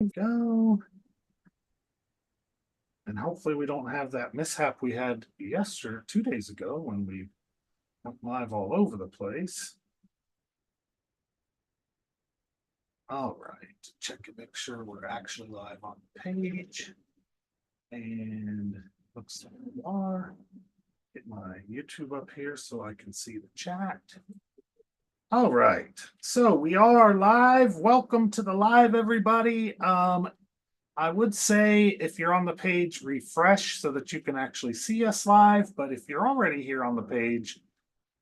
we go. And hopefully we don't have that mishap we had 2 days ago when we went live all over the place. All right, check and make sure we're actually live on the page. And looks like we are. Get my YouTube up here so I can see the chat. All right, so we are live. Welcome to the live, everybody. I would say if you're on the page, refresh so that you can actually see us live. But if you're already here on the page,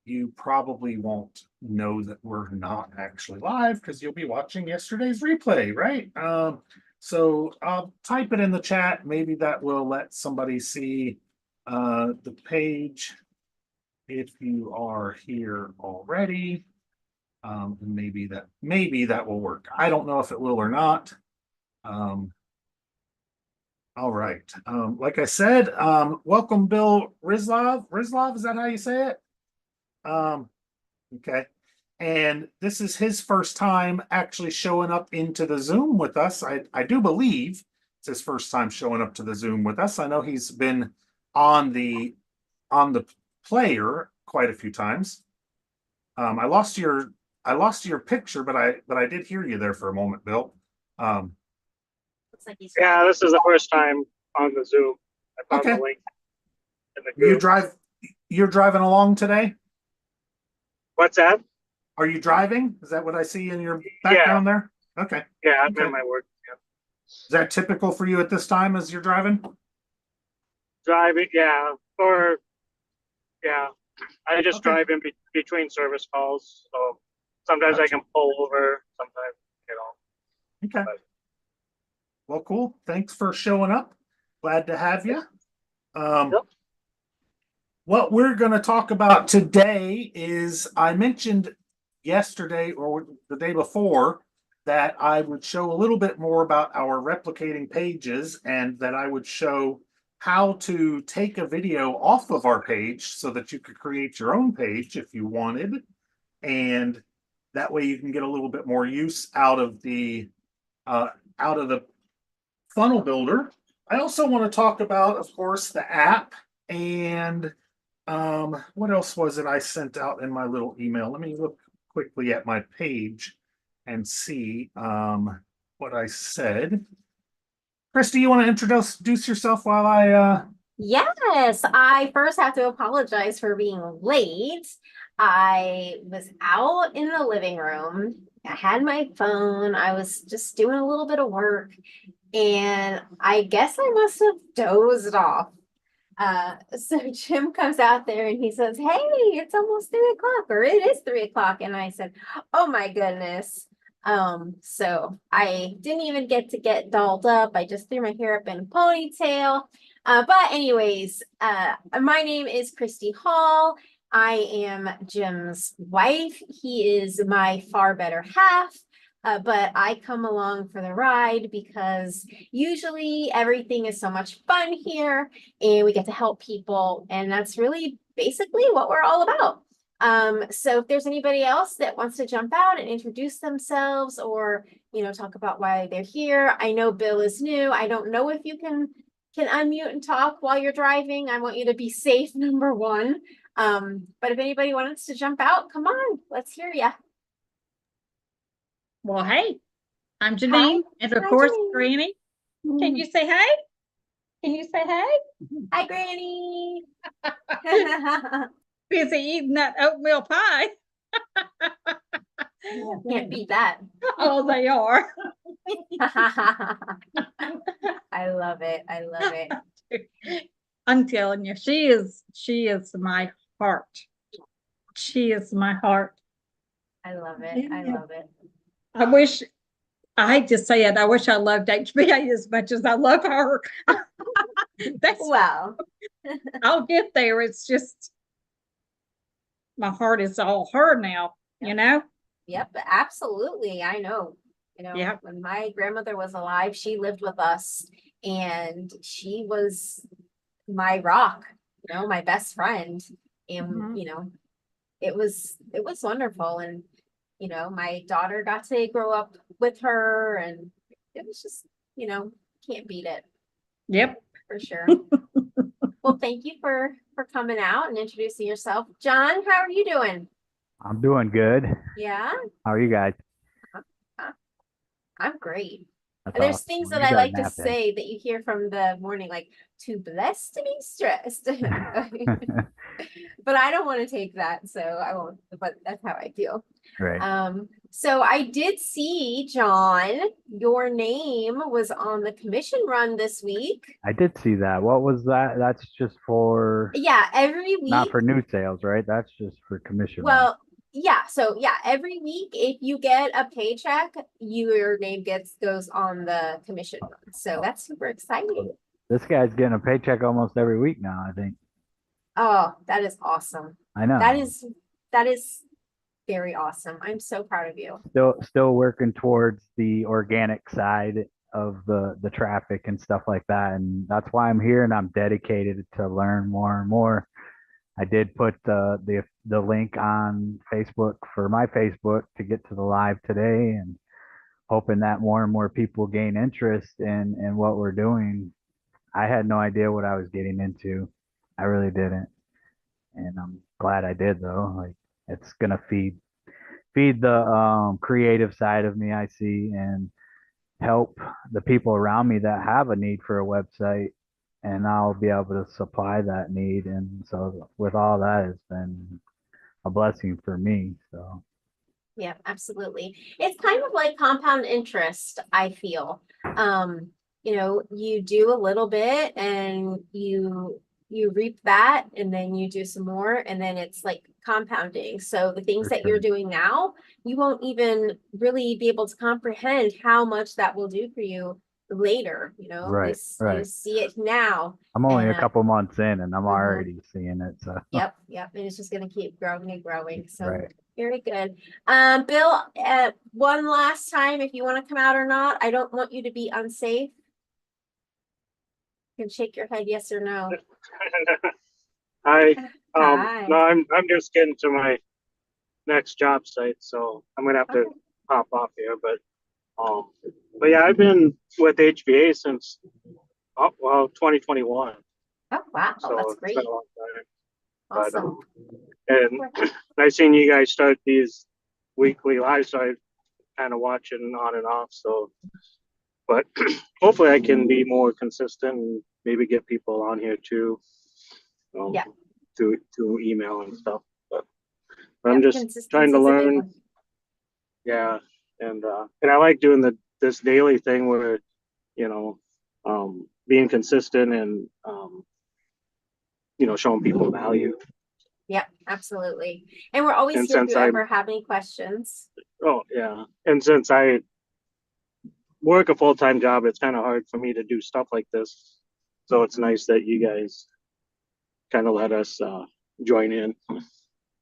you probably won't know that we're not actually live because you'll be watching yesterday's replay, right? So I'll type it in the chat. Maybe that will let somebody see the page if you are here already. And maybe that will work. I don't know if it will or not. All right. Like I said, welcome Bill Rizlov. Rizlov, is that how you say it? Okay. And this is his first time actually showing up into the Zoom with us. I do believe it's his first time showing up to the Zoom with us. I know he's been on the player quite a few times. I lost your picture, but I did hear you there for a moment, Bill. Looks like yeah, this is the first time on the Zoom. I found the link in the group. You're driving along today? What's that? Are you driving? Is that what I see in your background there? Okay. Yeah, I'm at my work. Yeah. Is that typical for you at this time as you're driving? Driving, yeah. Or yeah. I just drive in between service calls. So sometimes I can pull over, sometimes, Okay. Well, cool. Thanks for showing up. Glad to have you. What we're going to talk about today is I mentioned yesterday or the day before that I would show a little bit more about our replicating pages and that I would show how to take a video off of our page so that you could create your own page if you wanted. And that way you can get a little bit more use out of the funnel builder. I also want to talk about, of course, the app and what else was it I sent out in my little email? Let me look quickly at my page and see what I said. Kristi, you want to introduce yourself while I Yes, I first have to apologize for being late. I was out in the living room. I had my phone. I was just doing a little bit of work, and I guess I must have dozed off. So Jim comes out there and he says, "Hey, it's almost 3 o'clock, or it is 3 o'clock." And I said, "Oh my goodness." So I didn't even get dolled up. I just threw my hair up in a ponytail. But anyways, my name is Kristi Hall. I am Jim's wife. He is my far better half. But I come along for the ride because usually everything is so much fun here and we get to help people. And that's really basically what we're all about. So if there's anybody else that wants to jump out and introduce themselves or, talk about why they're here. I know Bill is new. I don't know if you can unmute and talk while you're driving. I want you to be safe, number one. But if anybody wants to jump out, come on, let's hear ya. Well, hey, I'm Janine, and of course, Janine. Granny. Can you say hey? Can you say hey? Hi, Granny. Busy eating that oatmeal pie. Can't beat that. Oh, they are. I love it. I love it. I'm telling you, she is my heart. She is my heart. I love it. I love it. I hate to say it, I wish I loved HBA as much as I love her. Well, I'll get there. It's just my heart is all her now, Yep, absolutely. I know. When my grandmother was alive, she lived with us and she was my rock, my best friend. And, it was wonderful. And my daughter got to grow up with her, and it was just you know, can't beat it Yep. for sure. Well, thank you for coming out and introducing yourself. John, how are you doing? I'm doing good. Yeah, How are you guys? I'm great. That's And there's awesome. things Well, that you I got a like to nap in. say that you hear from the morning, like too blessed to be stressed. But I don't want to take that, so I won't, but that's how I feel. Right. So I did see, John, your name was on the commission run this week. I did see that. What was that? That's just for Yeah, every not week. for new sales, right? That's just for commission. Well, yeah, so yeah, every week if you get a paycheck, your name goes on the commission run. So Oh. that's super exciting. This guy's getting a paycheck almost every week now, I think. Oh, that is awesome. I know. That is very awesome. I'm so proud of you. Still working towards the organic side of the traffic and stuff like that. And that's why I'm here and I'm dedicated to learn more and more. I did put the link on Facebook for my Facebook to get to the live today, and hoping that more and more people gain interest in what we're doing. I had no idea what I was getting into. I really didn't. And I'm glad I did though. Like it's gonna feed the creative side of me I see, and help the people around me that have a need for a website, and I'll be able to supply that need. And so with all that, it's been a blessing for me. So Yeah, absolutely. It's kind of like compound interest, I feel. You know, you do a little bit and you reap that and then you do some more and then it's like compounding. So the things for that you're sure. doing now, you won't even really be able to comprehend how much that will do for you later, you know. Right, You right. see it now. I'm only And a couple months in and I'm mhm. already seeing it. So Yep, and it's just gonna keep growing and growing. So right. very good. Bill, one last time, if you want to come out or not, I don't want you to be unsafe. You can shake your head yes or no. I Hi. no, I'm just getting to my next job site, so I'm gonna have to Okay. pop off here. But yeah, I've been with HVA since 2021, Oh, wow, so that's it's great. been a long time. Awesome. And I seen you guys start these weekly lives, so I kind of watching on and off. So, but hopefully I can be more consistent and maybe get people on here too. Yeah. To email and stuff. But I'm Yep, just trying to consistency's a big learn. one. Yeah, and I like doing this daily thing where, you know, being consistent and showing people value. Yep, absolutely. And we're always And here if since you I ever have any questions. and since I work a full-time job, it's kind of hard for me to do stuff like this. So it's nice that you guys kind of let us join in.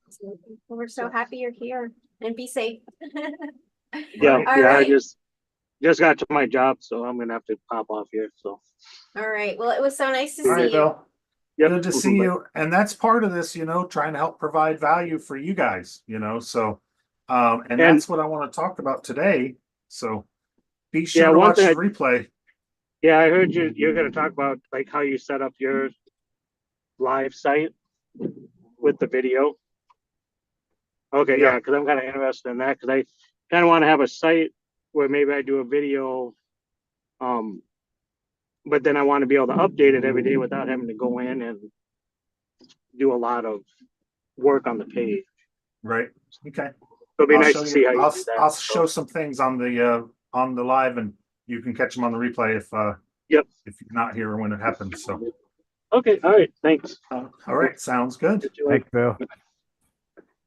Absolutely. Well, we're so happy you're here and be safe. Yeah, Right. All yeah. right. I just got to my job, so I'm gonna have to pop off here. So. All right. Well, it was so nice to All see right, you. Bill. Yep. Good to see you. And that's part of this, trying to help provide value for you guys, so and that's what I want to talk about today. So be sure to watch the replay. Yeah, I heard you're gonna talk about like how you set up your live site with the video. Okay, yeah, because I'm kind of interested in that because I kind of want to have a site where maybe I do a video, but then I want to be able to update it every day without having to go in and do a lot of work on the page. Right. Okay. So it'll be nice to see how you do that. I'll show some things on the live, and you can catch them on the replay if Yep. if you're not here when it happens. So Okay, all right, thanks. all right, sounds good. Thanks, Bill.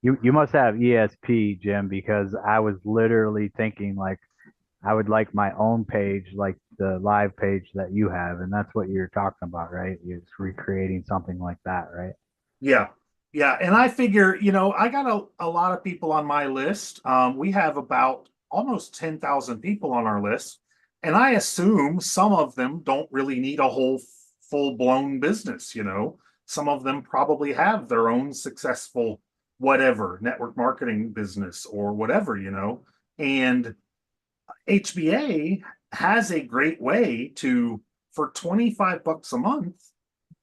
You must have ESP, Jim, because I was literally thinking like I would like my own page, like the live page that you have, and that's what you're talking about, right? You're just recreating something like that, right? Yeah. Yeah. And I figure, I got a lot of people on my list. We have about almost 10,000 people on our list. And I assume some of them don't really need a whole full blown business. Some of them probably have their own successful whatever network marketing business or whatever, and HBA has a great way to, for 25 bucks a month,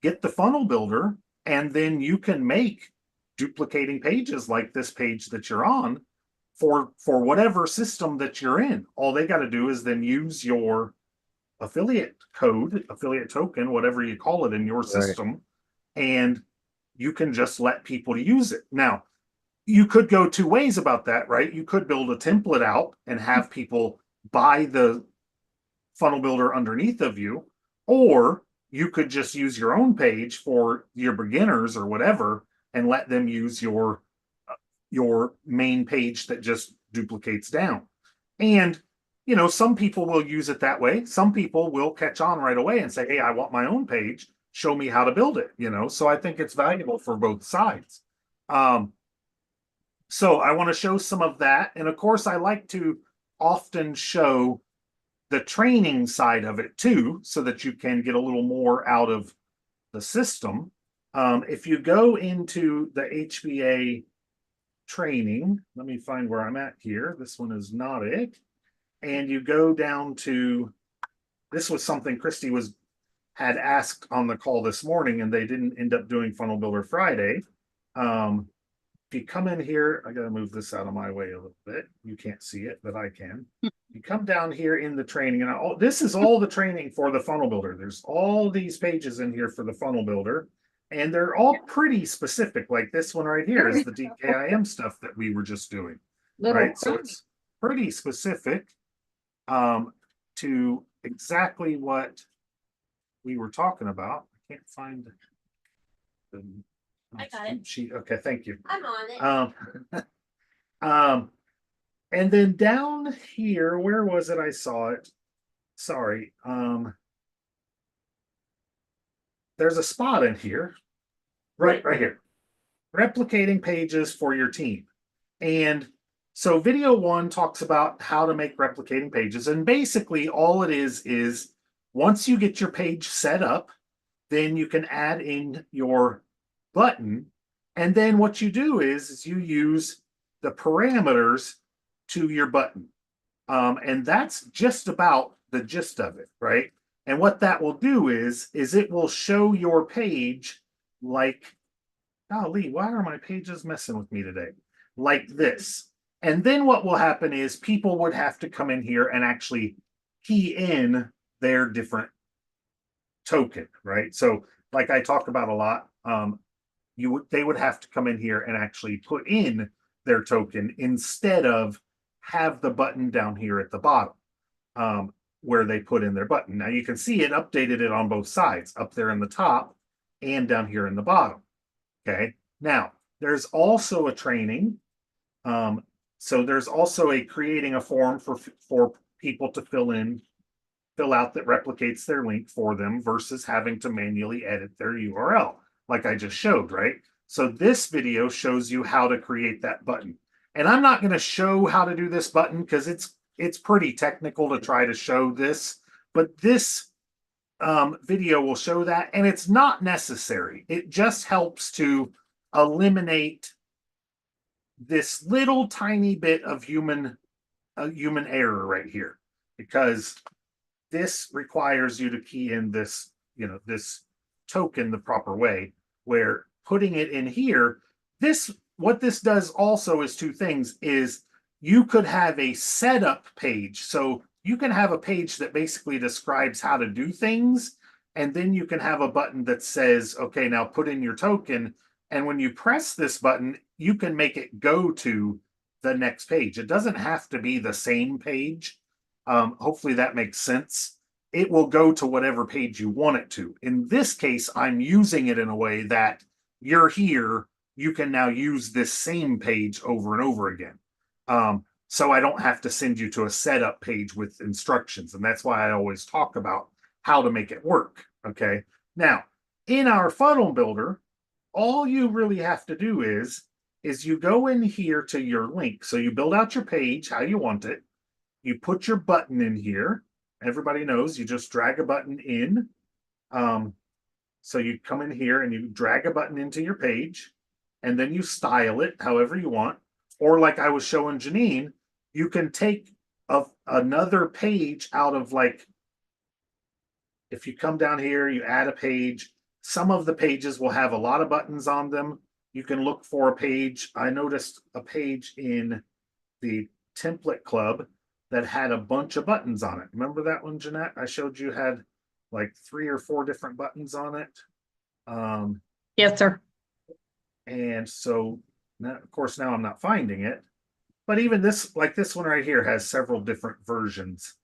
get the funnel builder, and then you can make duplicating pages like this page that you're on for whatever system that you're in. All they got to do is then use your affiliate code, affiliate token, whatever you call it in your system, and you can just let people use it. Now, you could go two ways about that, right? You could build a template out and have people buy the funnel builder underneath of you, or you could just use your own page for your beginners or whatever and let them use your main page that just duplicates down. And you know, some people will use it that way. Some people will catch on right away and say, hey, I want my own page, show me how to build it, you know. So I think it's valuable for both sides. So I want to show some of that, and of course I like to often show the training side of it too, so that you can get a little more out of the system. If you go into the HBA training, let me find where I'm at here. This one is not it. And you go down to, this was something Kristi had asked on the call this morning, and they didn't end up doing Funnel Builder Friday. If you come in here, I got to move this out of my way a little bit. You can't see it, but I can. You come down here in the training, and this is all the training for the Funnel Builder. There's all these pages in here for the Funnel Builder, and they're all pretty specific. Like this one right here is the DKIM stuff that we were just doing, right? So it's pretty specific to exactly what we were talking about. I can't find the I got it. sheet. Okay, thank you. I'm on it. And then down here, where was it? I saw it. Sorry. There's a spot in here. Right here. Replicating pages for your team. And so video 1 talks about how to make replicating pages. And basically all it is once you get your page set up, then you can add in your button. And then what you do is you use the parameters to your button. And that's just about the gist of it, right? And what that will do is it will show your page like, golly, why are my pages messing with me today? Like this. And then what will happen is people would have to come in here and actually key in their different token, right? So like I talk about a lot, they would have to come in here and actually put in their token instead of have the button down here at the bottom where they put in their button. Now you can see it updated it on both sides, up there in the top and down here in the bottom. Okay, now there's also a training. So there's also a creating a form for people to fill out that replicates their link for them versus having to manually edit their URL, like I just showed, right? So this video shows you how to create that button. And I'm not going to show how to do this button because it's pretty technical to try to show this, but this video will show that, and it's not necessary. It just helps to eliminate this little tiny bit of human error right here, because this requires you to key in this, you know, this token the proper way, where putting it in here, what this does also is two things. Is you could have a setup page. So you can have a page that basically describes how to do things, and then you can have a button that says, okay, now put in your token. And when you press this button, you can make it go to the next page. It doesn't have to be the same page. Hopefully that makes sense. It will go to whatever page you want it to. In this case, I'm using it in a way that you're here, you can now use this same page over and over again. So I don't have to send you to a setup page with instructions. And that's why I always talk about how to make it work. Okay. Now, in our funnel builder, all you really have to do is you go in here to your link. So you build out your page how you want it. You put your button in here. Everybody knows you just drag a button in. So you come in here and you drag a button into your page, and then you style it however you want. Or like I was showing Janine, you can take of another page out of like, if you come down here, you add a page, some of the pages will have a lot of buttons on them. You can look for a page. I noticed a page in the template club that had a bunch of buttons on it. Remember that one, Jeanette? I showed you had like 3 or 4 different buttons on it. Yes, sir. And so now, of course, now I'm not finding it. But even this, like this one right here, has several different versions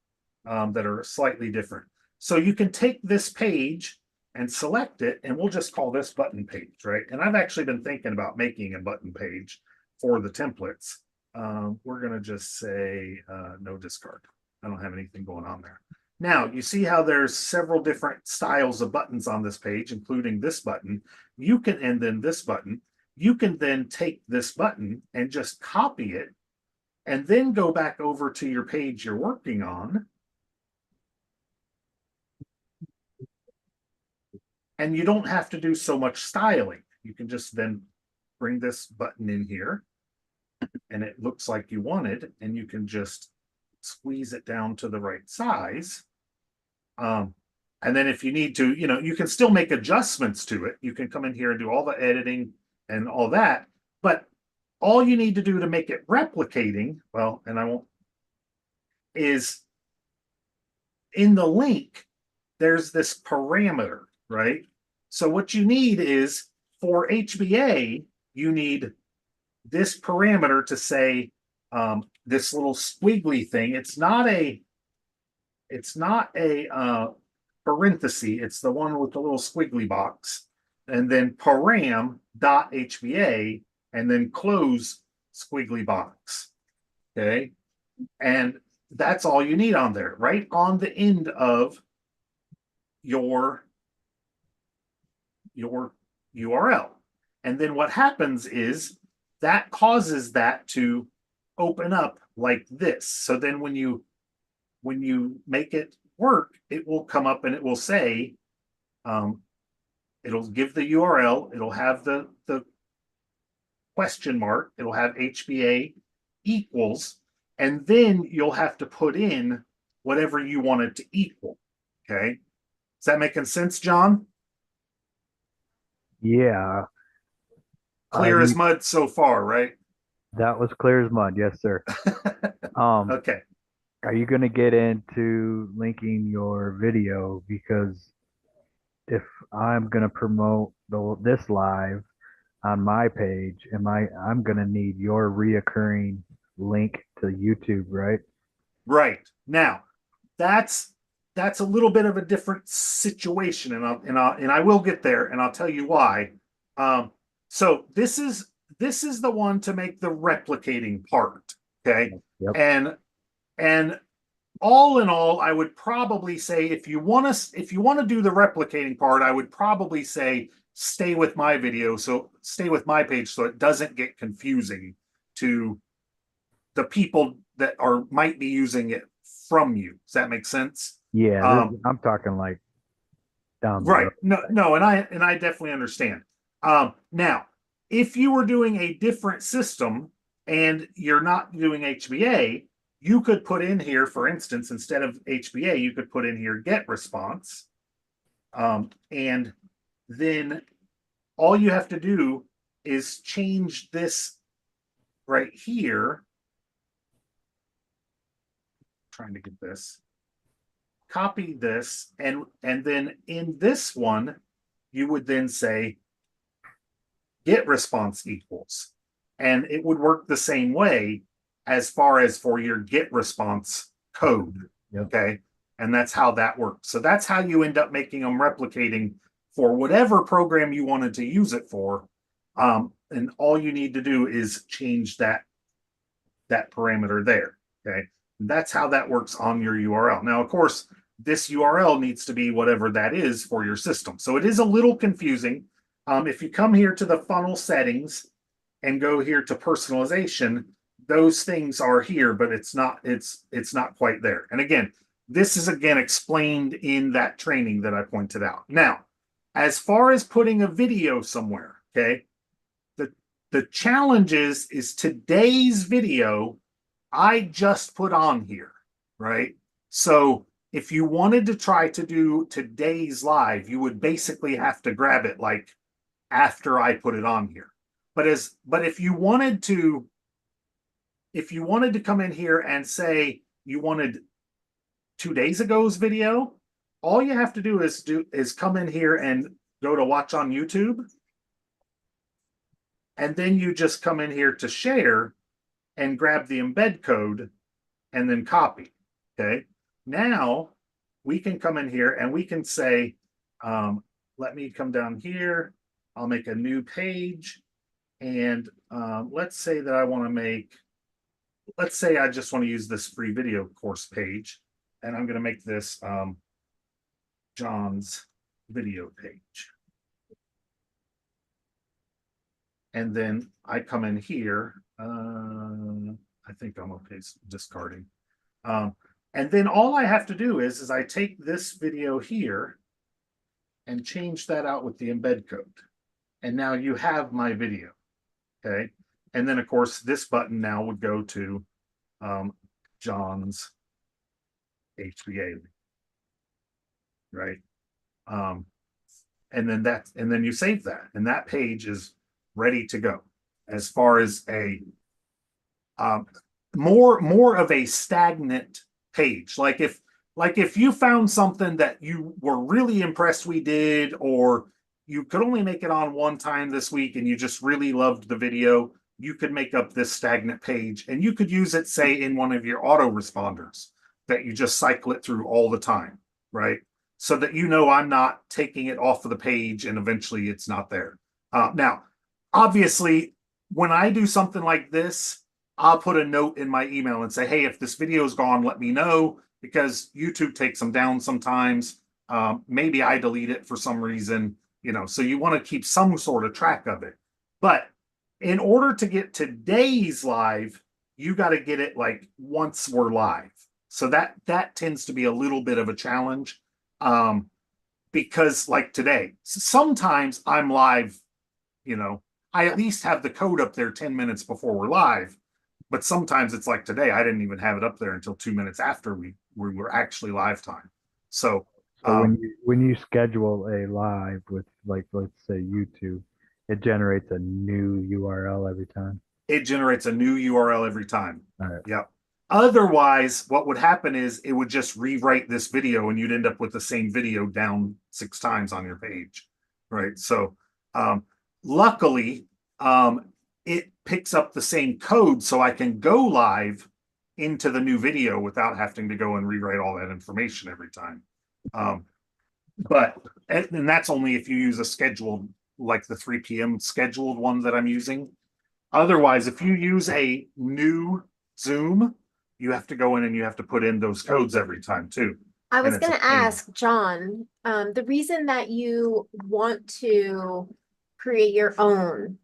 that are slightly different. So you can take this page and select it, and we'll just call this button page, right? And I've actually been thinking about making a button page for the templates. We're going to just say no discard. I don't have anything going on there. Now, you see how there's several different styles of buttons on this page, including this button. You can, and then this button. You can then take this button and just copy it and then go back over to your page you're working on. And you don't have to do so much styling. You can just then bring this button in here and it looks like you wanted, and you can just squeeze it down to the right size. And then if you need to, you know, you can still make adjustments to it. You can come in here and do all the editing and all that, but all you need to do to make it replicating, well, and I won't, is in the link, there's this parameter, right? So what you need is for HBA, you need this parameter to say this little squiggly thing. It's not a parenthesis. It's the one with the little squiggly box, and then param.hba, and then close squiggly box. Okay, and that's all you need on there, right on the end of your URL. And then what happens is that causes that to open up like this. So then when you make it work, it will come up and it will say, it'll give the URL, it'll have the question mark, it'll have HBA equals, and then you'll have to put in whatever you want it to equal. Okay. Is that making sense, John? Yeah. Clear as mud so far, right? That was clear as mud. Yes, sir. Okay. Are you going to get into linking your video? Because if I'm going to promote this live on my page, I'm going to need your reoccurring link to YouTube, right? Right. Now, that's a little bit of a different situation, and I will get there, and I'll tell you why. So this is the one to make the replicating part. Okay. Yep. And all in all, I would probably say if you want to do the replicating part, I would probably say stay with my video, so stay with my page so it doesn't get confusing to the people that might be using it from you. Does that make sense? Yeah, I'm talking like down the right. road. No, and I definitely understand. Now, if you were doing a different system and you're not doing HBA, you could put in here, for instance, instead of HBA, you could put in here get response. And then all you have to do is change this right here. Trying to get this. Copy this, and then in this one, you would then say get response equals, and it would work the same way as far as for your get response code. Yep. Okay, and that's how that works. So that's how you end up making them replicating for whatever program you wanted to use it for, and all you need to do is change that parameter there. Okay, and that's how that works on your URL. Now, of course, this URL needs to be whatever that is for your system. So it is a little confusing. If you come here to the funnel settings and go here to personalization, those things are here, but it's not quite there. And again, this is explained in that training that I pointed out. Now, as far as putting a video somewhere, okay, the challenge is today's video I just put on here, right? So if you wanted to try to do today's live, you would basically have to grab it like after I put it on here. But if you wanted to come in here and say you wanted 2 days ago's video, all you have to do is come in here and go to watch on YouTube. And then you just come in here to share and grab the embed code and then copy. Okay. Now we can come in here and we can say, let me come down here. I'll make a new page. And let's say that I want to make, let's say I just want to use this free video course page. And I'm going to make this John's video page. And then I come in here. I think I'm okay discarding. And then all I have to do is I take this video here and change that out with the embed code. And now you have my video. Okay. And then of course this button now would go to John's HBA. Right. And then you save that, and that page is ready to go. As far as a more of a stagnant page, like if you found something that you were really impressed we did, or you could only make it on one time this week and you just really loved the video, you could make up this stagnant page and you could use it, say, in one of your autoresponders that you just cycle it through all the time, right? So that I'm not taking it off of the page and eventually it's not there. Now, obviously, when I do something like this, I'll put a note in my email and say, hey, if this video is gone, let me know, because YouTube takes them down sometimes. Maybe I delete it for some reason, so you want to keep some sort of track of it. But in order to get today's live, you got to get it like once we're live. So that tends to be a little bit of a challenge. Because like today, sometimes I'm live, I at least have the code up there 10 minutes before we're live, but sometimes it's like today, I didn't even have it up there until 2 minutes after we were actually live time. So when you schedule a live with, like, let's say YouTube, it generates a new URL every time. It generates a new URL every time. All right. Yep. Otherwise, what would happen is it would just rewrite this video and you'd end up with the same video down 6 times on your page, right? So luckily, it picks up the same code so I can go live into the new video without having to go and rewrite all that information every time. And that's only if you use a scheduled, like the 3 p.m. scheduled one that I'm using. Otherwise, if you use a new Zoom, you have to go in and you have to put in those codes every time too. I was going to ask John, the reason that you want to create your own,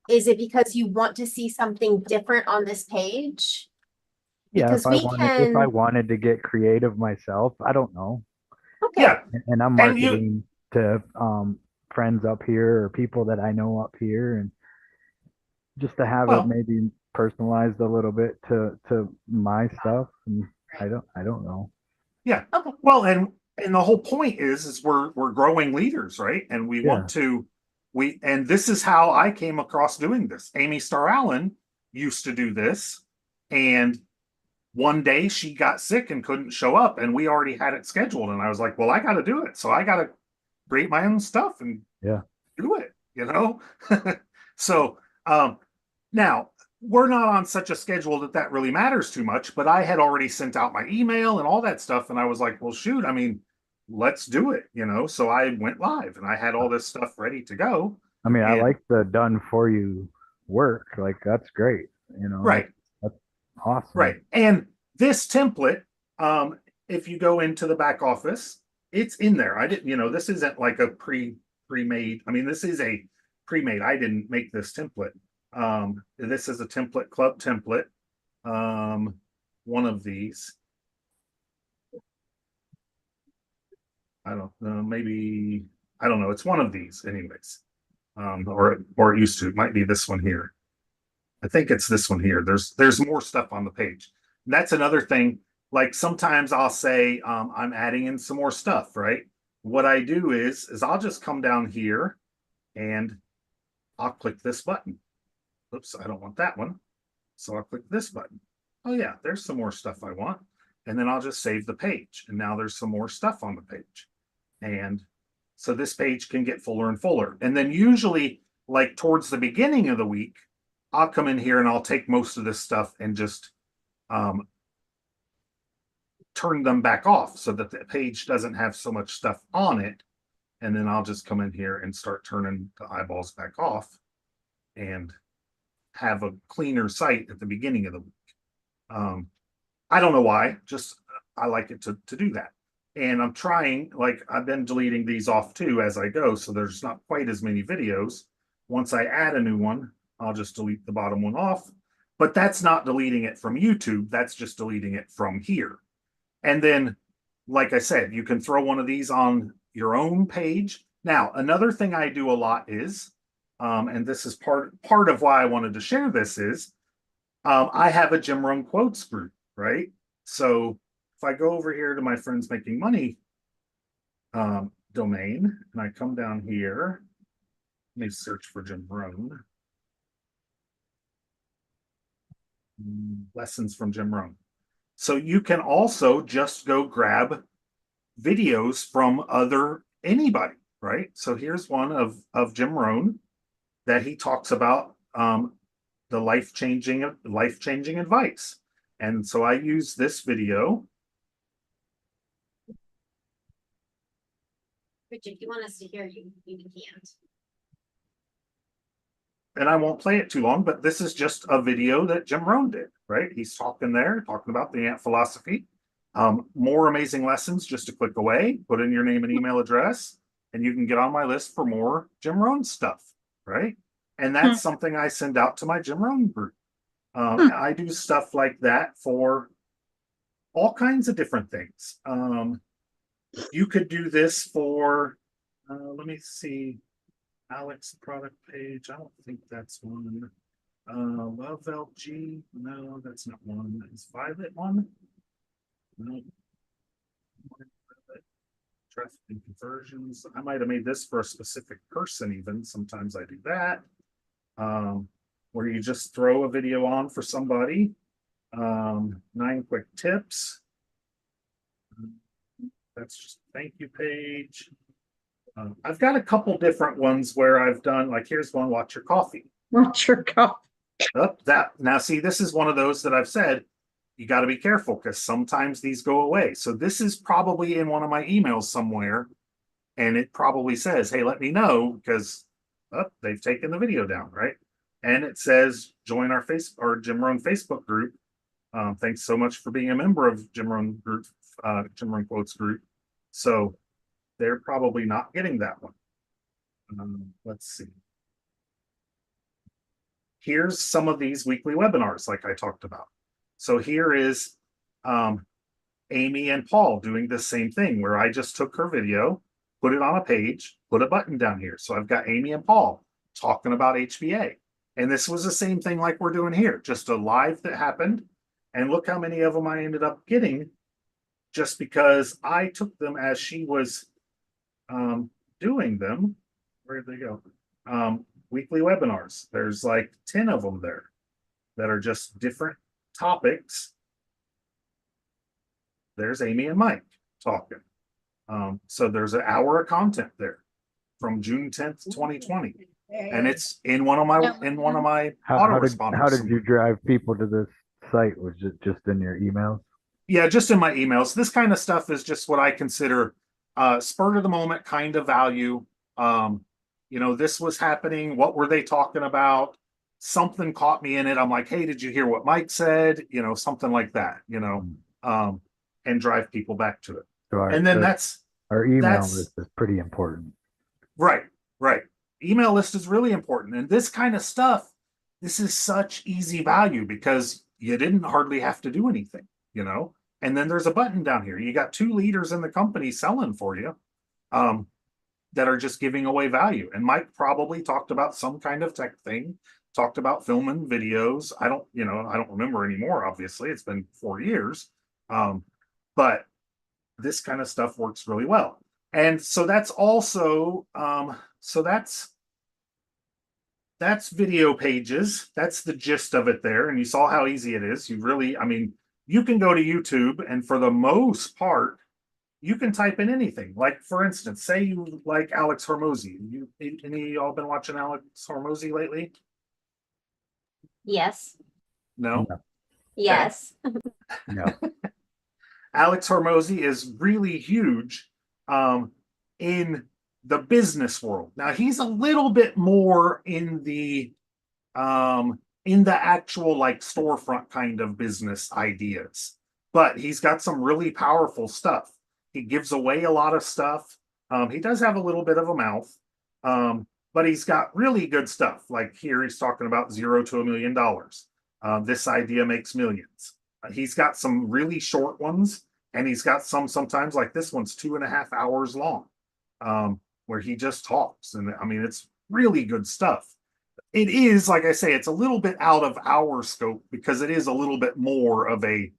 is it because you want to see something different on this page? Yeah, Because if I wanted to get creative myself, I don't know. Okay. Yeah. And I'm marketing to friends up here or people that I know up here, and just to have it maybe personalized a little bit to my stuff. And I don't know. Yeah. Okay. Well, and the whole point is we're growing leaders, right? And we want to, and this is how I came across doing this. Amy Starr Allen used to do this, and one day she got sick and couldn't show up, and we already had it scheduled. And I was like, well, I got to do it. So I got to create my own stuff and do it, So now we're not on such a schedule that really matters too much, but I had already sent out my email and all that stuff. And I was like, well, shoot, I mean, let's do it, So I went live and I had all this stuff ready to go. I mean, I like the done for you work. Like, that's great, Right. That's awesome. Right. And this template, if you go into the back office, it's in there. I didn't, this isn't like a pre-made. I mean, this is a pre-made. I didn't make this template. This is a template, club template. One of these. I don't know, maybe, I don't know. It's one of these anyways. Or it used to, it might be this one here. I think it's this one here. There's more stuff on the page. That's another thing. Like sometimes I'll say I'm adding in some more stuff, right? What I do is I'll just come down here and I'll click this button. Oops, I don't want that one. So I'll click this button. Oh yeah, there's some more stuff I want. And then I'll just save the page. And now there's some more stuff on the page. And so this page can get fuller and fuller. And then usually like towards the beginning of the week, I'll come in here and I'll take most of this stuff and just turn them back off so that the page doesn't have so much stuff on it. And then I'll just come in here and start turning the eyeballs back off and have a cleaner site at the beginning of the week. I don't know why, just I like it to do that. And I'm trying, like I've been deleting these off too as I go, so there's not quite as many videos. Once I add a new one, I'll just delete the bottom one off. But that's not deleting it from YouTube, that's just deleting it from here. And then, like I said, you can throw one of these on your own page. Now, another thing I do a lot is, and this is part of why I wanted to share this is, I have a Jim Rohn quotes group, right? So if I go over here to my Friends Making Money domain, and I come down here, let me search for Jim Rohn. Lessons from Jim Rohn. So you can also just go grab videos from anybody, right? So here's one of Jim Rohn that he talks about the life-changing advice. And so I use this video. Richard, if you want us to hear you, you can't. And I won't play it too long, but this is just a video that Jim Rohn did, right? He's talking about the ant philosophy. More amazing lessons, just a click away, put in your name and email address, and you can get on my list for more Jim Rohn stuff, right? And that's something I send out to my Jim Rohn group. I do stuff like that for all kinds of different things. You could do this for, let me see, Alex product page. I don't think that's one. Love LG. No, that's not one. Is Violet one? No. Traffic and conversions. I might have made this for a specific person even. Sometimes I do that. Where you just throw a video on for somebody. 9 quick tips. That's just a thank you page. I've got a couple different ones where I've done, like here's one, watch your coffee. Watch your coffee. Now see, this is one of those that I've said, you got to be careful because sometimes these go away. So this is probably in one of my emails somewhere. And it probably says, hey, let me know because they've taken the video down, right? And it says, join our Jim Rohn Facebook group. Thanks so much for being a member of Jim Rohn group, Jim Rohn Quotes group. So they're probably not getting that one. Let's see. Here's some of these weekly webinars like I talked about. So here is Amy and Paul doing the same thing where I just took her video, put it on a page, put a button down here. So I've got Amy and Paul talking about HBA. And this was the same thing like we're doing here, just a live that happened. And look how many of them I ended up getting just because I took them as she was doing them. Where'd they go? Weekly webinars. There's like 10 of them there that are just different topics. There's Amy and Mike talking. So there's an hour of content there from June 10th, 2020. And it's in one of my autoresponders. How did you drive people to this site? Was it just in your emails? Yeah, just in my emails. This kind of stuff is just what I consider spur of the moment kind of value. This was happening. What were they talking about? Something caught me in it. I'm like, hey, did you hear what Mike said? Something like that, and drive people back to it. So and then our email list is pretty important. Right. Email list is really important. And this kind of stuff, this is such easy value because you didn't hardly have to do anything, and then there's a button down here. You got 2 leaders in the company selling for you that are just giving away value. And Mike probably talked about some kind of tech thing talked about filming videos. I don't remember anymore, obviously. It's been 4 years. But this kind of stuff works really well. And so that's also, that's video pages. That's the gist of it there. And you saw how easy it is. You can go to YouTube, and for the most part, you can type in anything. Like, for instance, say you like Alex Hormozy. Any of y'all been watching Alex Hormozy lately? Yes. No? Yes. No. Alex Hormozy is really huge in the business world. Now he's a little bit more in the actual like storefront kind of business ideas, but he's got some really powerful stuff. He gives away a lot of stuff. He does have a little bit of a mouth, but he's got really good stuff. Like here, he's talking about $0 to $1 million. This idea makes millions. He's got some really short ones, and he's got some sometimes like this one's 2.5 hours long, where he just talks. And I mean, it's really good stuff. It is, like I say, it's a little bit out of our scope because it is a little bit more of a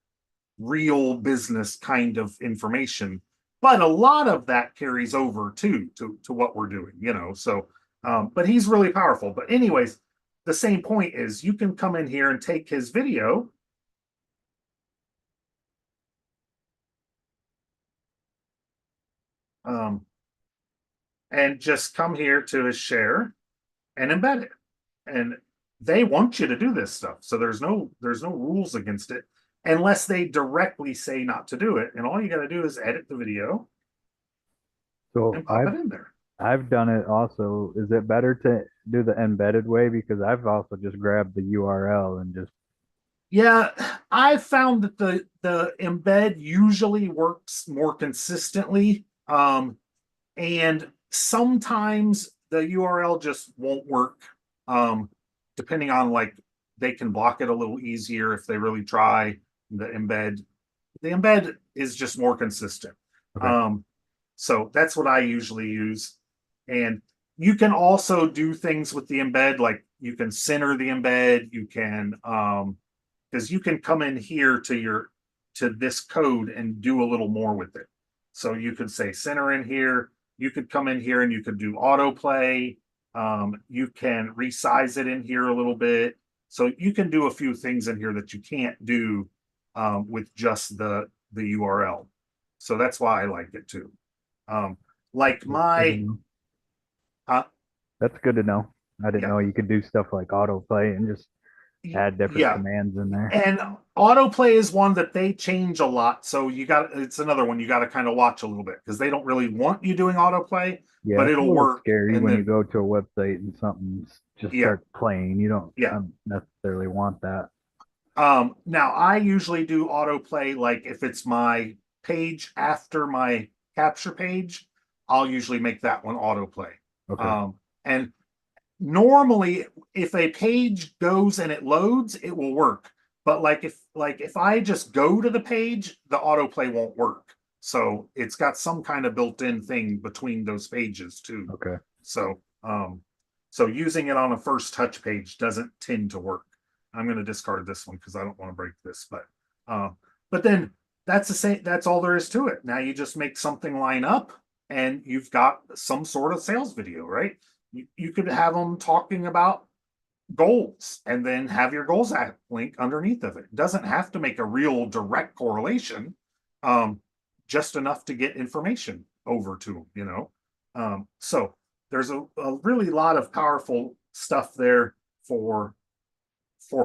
real business kind of information. But a lot of that carries over too to what we're doing, So, but he's really powerful. But anyways, the same point is you can come in here and take his video. And just come here to his share and embed it. And they want you to do this stuff. So there's no rules against it unless they directly say not to do it. And all you got to do is edit the video So and pop it in there. I've done it also. Is it better to do the embedded way? Because I've also just grabbed the URL and just. Yeah, I've found that the embed usually works more consistently. And sometimes the URL just won't work. Depending on like they can block it a little easier if they really try. The embed is just more consistent. Okay. So that's what I usually use. And you can also do things with the embed, like you can center the embed, you can because you can come in here to this code and do a little more with it. So you could say center in here, you could come in here and you could do autoplay. You can resize it in here a little bit. So you can do a few things in here that you can't do with just the URL. So that's why I like it too. Like my That's good to know. I didn't know you could do stuff like autoplay and just add different commands in there. And autoplay is one that they change a lot. So it's another one you got to kind of watch a little bit because they don't really want you doing autoplay, but it'll work. Scary when you go to a website and something just starts playing. You don't necessarily want that. Now I usually do autoplay, like if it's my page after my capture page, I'll usually make that one autoplay. Okay. And normally if a page goes and it loads, it will work. But if I just go to the page, the autoplay won't work. So it's got some kind of built-in thing between those pages too. Okay. So using it on a first touch page doesn't tend to work. I'm going to discard this one because I don't want to break this, but then that's the same. That's all there is to it. Now you just make something line up and you've got some sort of sales video, right? You could have them talking about goals and then have your goals link underneath of it. It doesn't have to make a real direct correlation, just enough to get information over to them, so there's a really lot of powerful stuff there for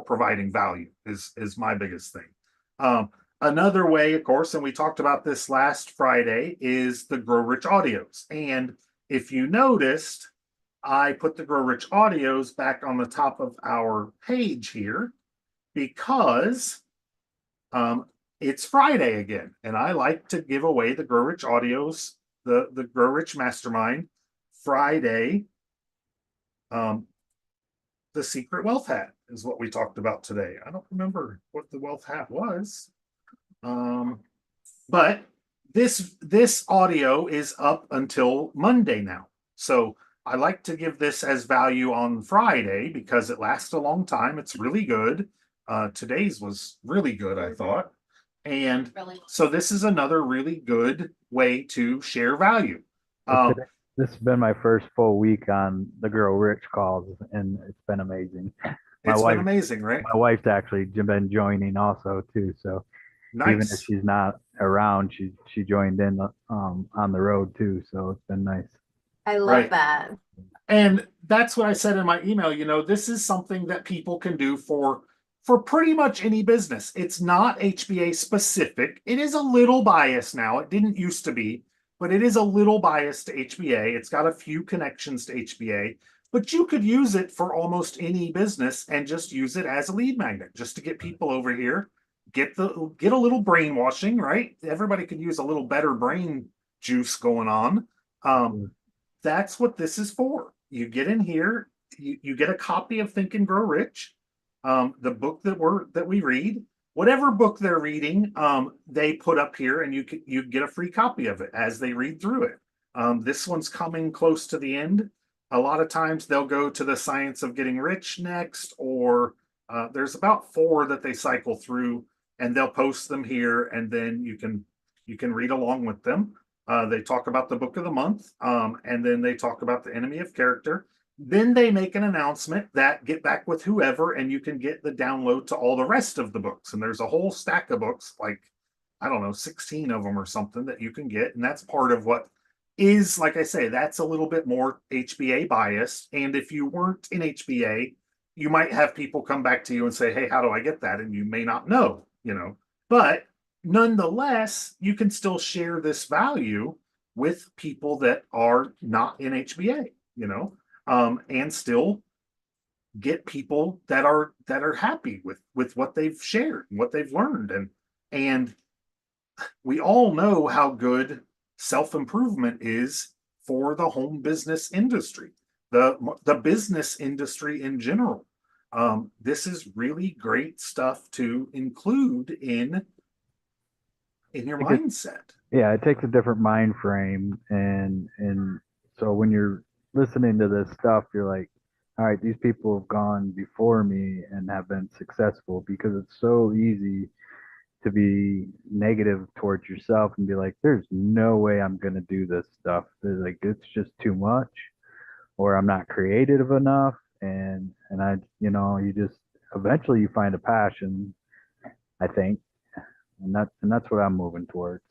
providing value is my biggest thing. Another way, of course, and we talked about this last Friday, is the Grow Rich Audios. And if you noticed, I put the Grow Rich Audios back on the top of our page here because it's Friday again. And I like to give away the Grow Rich Audios, the Grow Rich Mastermind Friday. The secret wealth hat is what we talked about today. I don't remember what the wealth hat was. But this audio is up until Monday now. So I like to give this as value on Friday because it lasts a long time. It's really good. Today's was really good, I thought. And Really. so this is another really good way to share value. But today, this has been my first full week on the Girl Rich calls, and it's been amazing. It's been amazing, right? My wife's actually been joining also too. So even if Nice. she's not around, she joined in on the road too. So it's been nice. I love Right. that. And that's what I said in my email. You know, this is something that people can do for pretty much any business. It's not HBA specific. It is a little biased now. It didn't used to be, but it is a little biased to HBA. It's got a few connections to HBA, but you could use it for almost any business and just use it as a lead magnet just to get people over here, get a little brainwashing, right? Everybody could use a little better brain juice going on. That's what this is for. You get in here, you get a copy of Think and Grow Rich, the book that we read, whatever book they're reading, they put up here, and you get a free copy of it as they read through it. This one's coming close to the end. A lot of times they'll go to the Science of Getting Rich next, or there's about 4 that they cycle through, and they'll post them here, and then you can read along with them. They talk about the book of the month, and then they talk about the enemy of character. Then they make an announcement that get back with whoever, and you can get the download to all the rest of the books. And there's a whole stack of books, like, I don't know, 16 of them or something that you can get. And that's part of what is, like I say, that's a little bit more HBA biased. And if you weren't in HBA, you might have people come back to you and say, hey, how do I get that? And you may not know, but nonetheless, you can still share this value with people that are not in HBA, and still get people that are happy with what they've shared and what they've learned. And we all know how good self-improvement is for the home business industry, the business industry in general. This is really great stuff to include in your mindset. Yeah, it takes a different mind frame, and so when you're listening to this stuff, you're like, all right, these people have gone before me and have been successful, because it's so easy to be negative towards yourself and be like, there's no way I'm going to do this stuff. They're like, it's just too much, or I'm not creative enough. And I, you just eventually you find a passion, I think. And that's what I'm moving towards.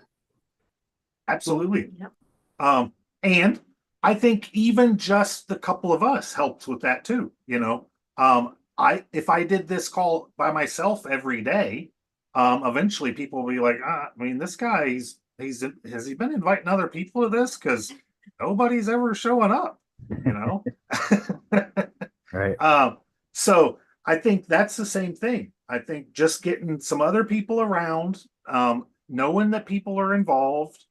Absolutely. Yep. And I think even just the couple of us helped with that too. If I did this call by myself every day, eventually people will be like, this guy, has he been inviting other people to this? Because nobody's ever showing up, Right. So I think that's the same thing. I think just getting some other people around, knowing that people are involved,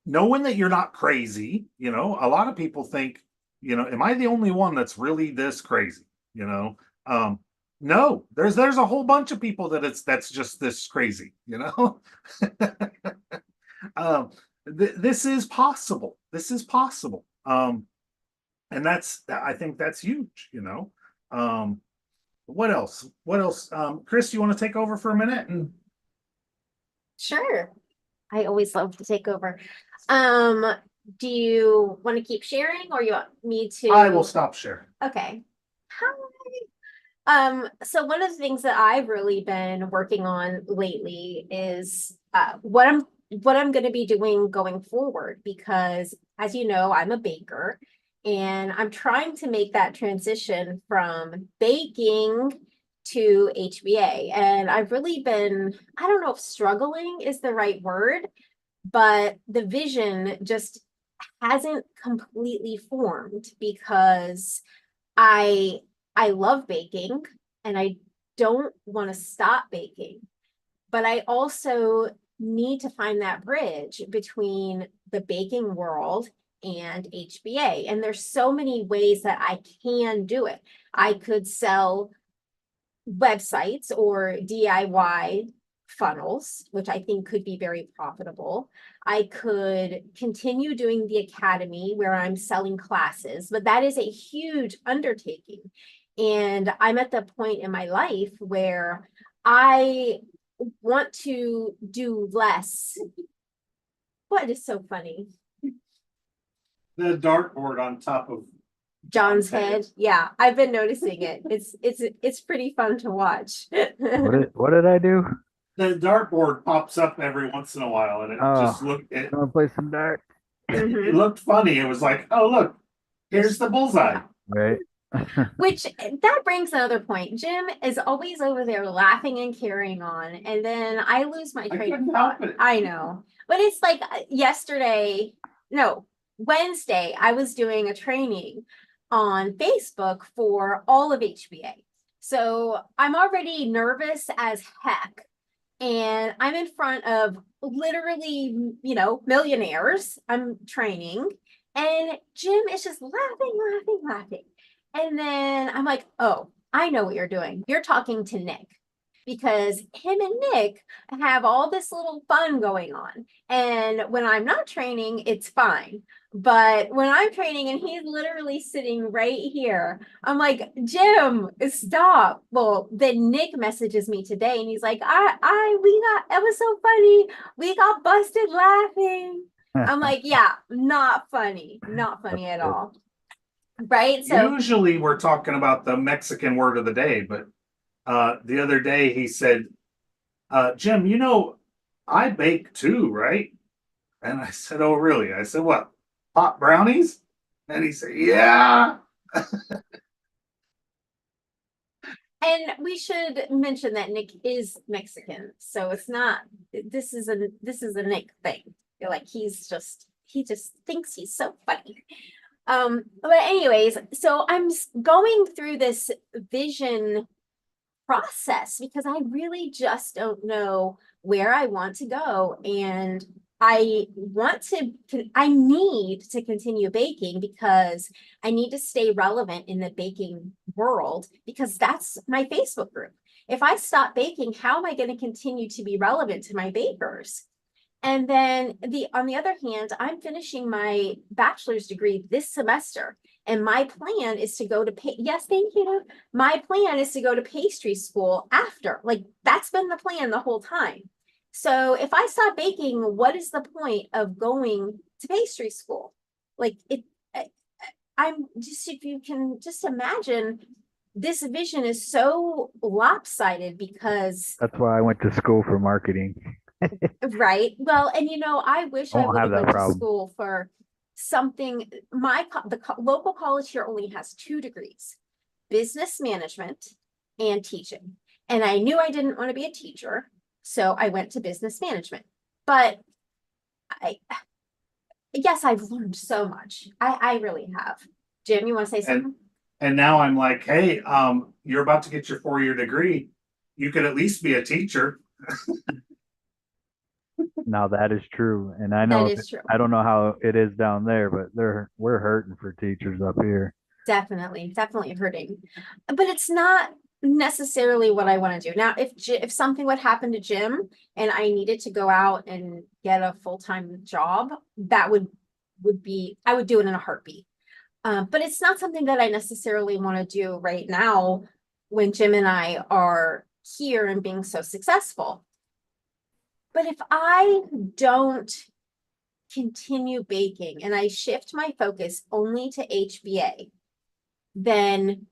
knowing that you're not crazy. A lot of people think, am I the only one that's really this crazy? No, there's a whole bunch of people that's just this crazy. This is possible. This is possible. And I think that's huge. What else? Chris, you want to take over for a minute? Sure. I always love to take over. Do you want to keep sharing, or you want me to? I will stop sharing. Okay. So one of the things that I've really been working on lately is what I'm going to be doing going forward, because as you know, I'm a baker, and I'm trying to make that transition from baking to HBA. And I've really been, I don't know if struggling is the right word, but the vision just hasn't completely formed, because I love baking and I don't want to stop baking, but I also need to find that bridge between the baking world and HBA. And there's so many ways that I can do it. I could sell websites or DIY funnels, which I think could be very profitable. I could continue doing the academy where I'm selling classes, but that is a huge undertaking. And I'm at the point in my life where I want to do less. What is so funny? The dartboard on top of John's head. Yeah, I've been noticing it. It's pretty fun to watch. What did I do? the dartboard pops up every once in a while, and it just looked it, Want to play some dart? it looked funny. It was like, oh look, here's the bullseye. Right. Which that brings another point. Jim is always over there laughing and carrying on, and then I lose my I train of couldn't thought. help it. I know, but it's like Wednesday, I was doing a training on Facebook for all of HBA. So I'm already nervous as heck. And I'm in front of literally, millionaires. I'm training. And Jim is just laughing. And then I'm like, oh, I know what you're doing. You're talking to Nick. Because him and Nick have all this little fun going on. And when I'm not training, it's fine. But when I'm training and he's literally sitting right here, I'm like, Jim, stop. Well, then Nick messages me today and he's like, it was so funny. We got busted laughing. I'm like, yeah, not funny at all. Right. So Usually we're talking about the Mexican word of the day, but the other day he said, Jim, I bake too, right? And I said, oh, really? I said, what? Pot brownies? And he said, yeah. and we should mention that Nick is Mexican. So it's not, this is a Nick thing. Like he just thinks he's so funny. But anyways, so I'm going through this vision process because I really just don't know where I want to go. And I need to continue baking because I need to stay relevant in the baking world because that's my Facebook group. If I stop baking, how am I going to continue to be relevant to my bakers? And then on the other hand, I'm finishing my bachelor's degree this semester. And my plan is to go to yes, thank you. My plan is to go to pastry school after. Like that's been the plan the whole time. So if I stop baking, what is the point of going to pastry school? Like I'm just, if you can just imagine, this vision is so lopsided because That's why I went to school for marketing. right. Well, and I wish I Won't would have have that went to problem. school for something. The local college here only has 2 degrees, business management and teaching. And I knew I didn't want to be a teacher, so I went to business management. But yes, I've learned so much. I really have. Jim, you want to say something? And now I'm like, hey, you're about to get your 4-year degree. You could at least be a teacher. Now that is true, and I know That is true. I don't know how it is down there, but we're hurting for teachers up here. Definitely hurting. But it's not necessarily what I want to do. Now, if something would happen to Jim and I needed to go out and get a full-time job, that would be, I would do it in a heartbeat. But it's not something that I necessarily want to do right now when Jim and I are here and being so successful. But if I don't continue baking and I shift my focus only to HBA, then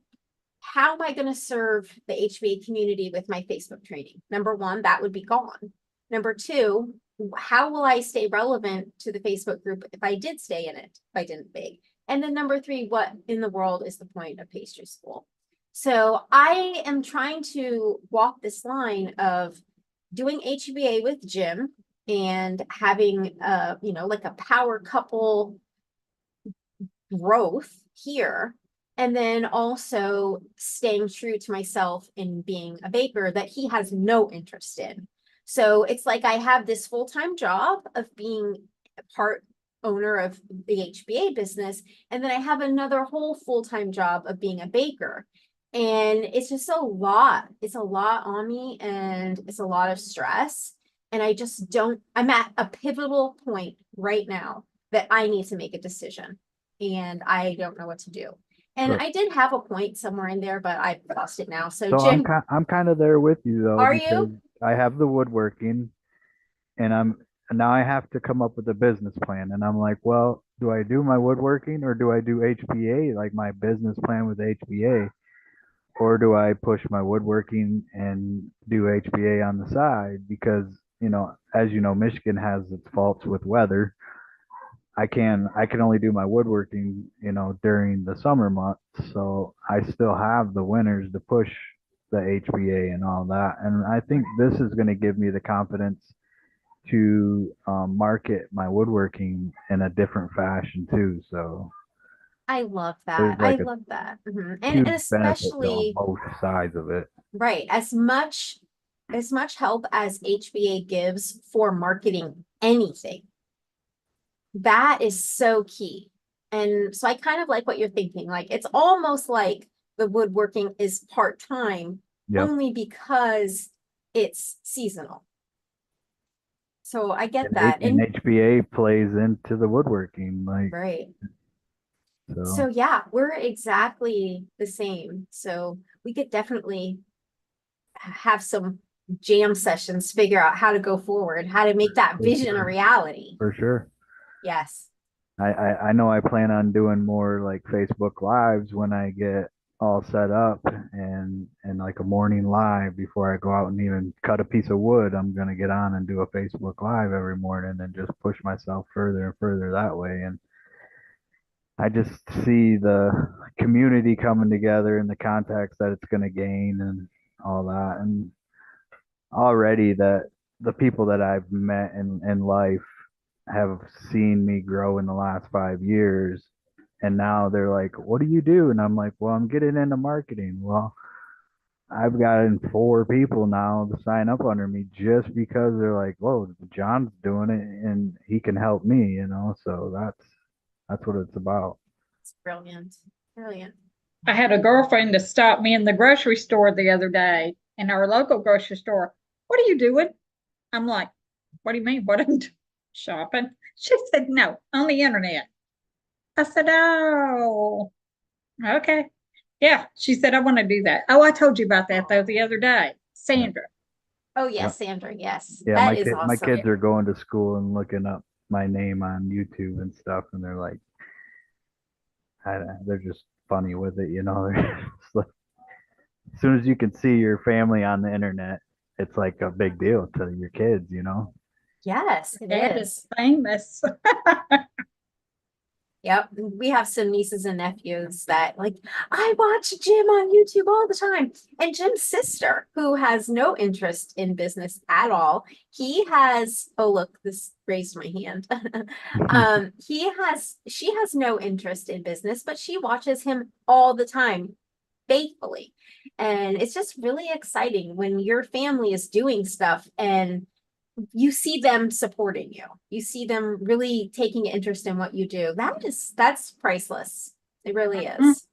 how am I going to serve the HBA community with my Facebook training? Number one, that would be gone. Number two, how will I stay relevant to the Facebook group if I did stay in it, if I didn't bake? And then number three, what in the world is the point of pastry school? So I am trying to walk this line of doing HBA with Jim and having like a power couple growth here. And then also staying true to myself in being a baker that he has no interest in. So it's like I have this full-time job of being a part owner of the HBA business. And then I have another whole full-time job of being a baker. And it's just a lot. It's a lot on me and it's a lot of stress. And I just don't, I'm at a pivotal point right now that I need to make a decision. And I don't know what to do. And Sure. I did have a point somewhere in there, but I've lost it now. So So Jim, I'm kind of there with you though, are because you? I have the woodworking and now I have to come up with a business plan. And I'm like, well, do I do my woodworking or do I do HBA, like my business plan with HBA? Or do I push my woodworking and do HBA on the side? Because, as you know, Michigan has its faults with weather. I can only do my woodworking, during the summer months. So I still have the winters to push the HBA and all that. And I think this is going to give me the confidence to market my woodworking in a different fashion too. So I love that. there's I like a love that. And huge benefit on especially, both sides of it. right, as much help as HBA gives for marketing anything, that is so key. And so I kind of like what you're thinking. Like it's almost like the woodworking is part-time Yep. only because it's seasonal. So I get And, that. and And HBA plays into the woodworking, like right. so. So yeah, we're exactly the same. So we could definitely have some jam sessions, figure out how to go forward, how to make that For vision a sure. reality. For sure. Yes. I know I plan on doing more like Facebook lives when I get all set up and like a morning live before I go out and even cut a piece of wood. I'm gonna get on and do a Facebook live every morning and just push myself further and further that way. And I just see the community coming together and the contacts that it's gonna gain and all that. And already that the people that I've met in life have seen me grow in the last 5 years. And now they're like, what do you do? And I'm like, well, I'm getting into marketing. Well, I've gotten 4 people now to sign up under me just because they're like, whoa, John's doing it and he can help me. So that's what it's about. It's brilliant. Brilliant. I had a girlfriend to stop me in the grocery store the other day, in our local grocery store. What are you doing? I'm like, what do you mean? What am I shopping? She said, no, on the internet. I said, oh, okay. Yeah, she said, I want to do that. Oh, I told you about that though the other day. Sandra. Oh Yeah. yes, Sandra. Yes. Yeah, That is my awesome. kids are going to school and looking up my name on YouTube and stuff, and they're like, they're just funny with it. They're just like, as soon as you can see your family on the internet, it's like a big deal to your kids. Yes, it Dad is. is famous. Yep. We have some nieces and nephews that like, I watch Jim on YouTube all the time. And Jim's sister, who has no interest in business at all, oh look, this raised my hand. She has no interest in business, but she watches him all the time, faithfully. And it's just really exciting when your family is doing stuff and you see them supporting you. You see them really taking interest in what you do. That's priceless. It really is.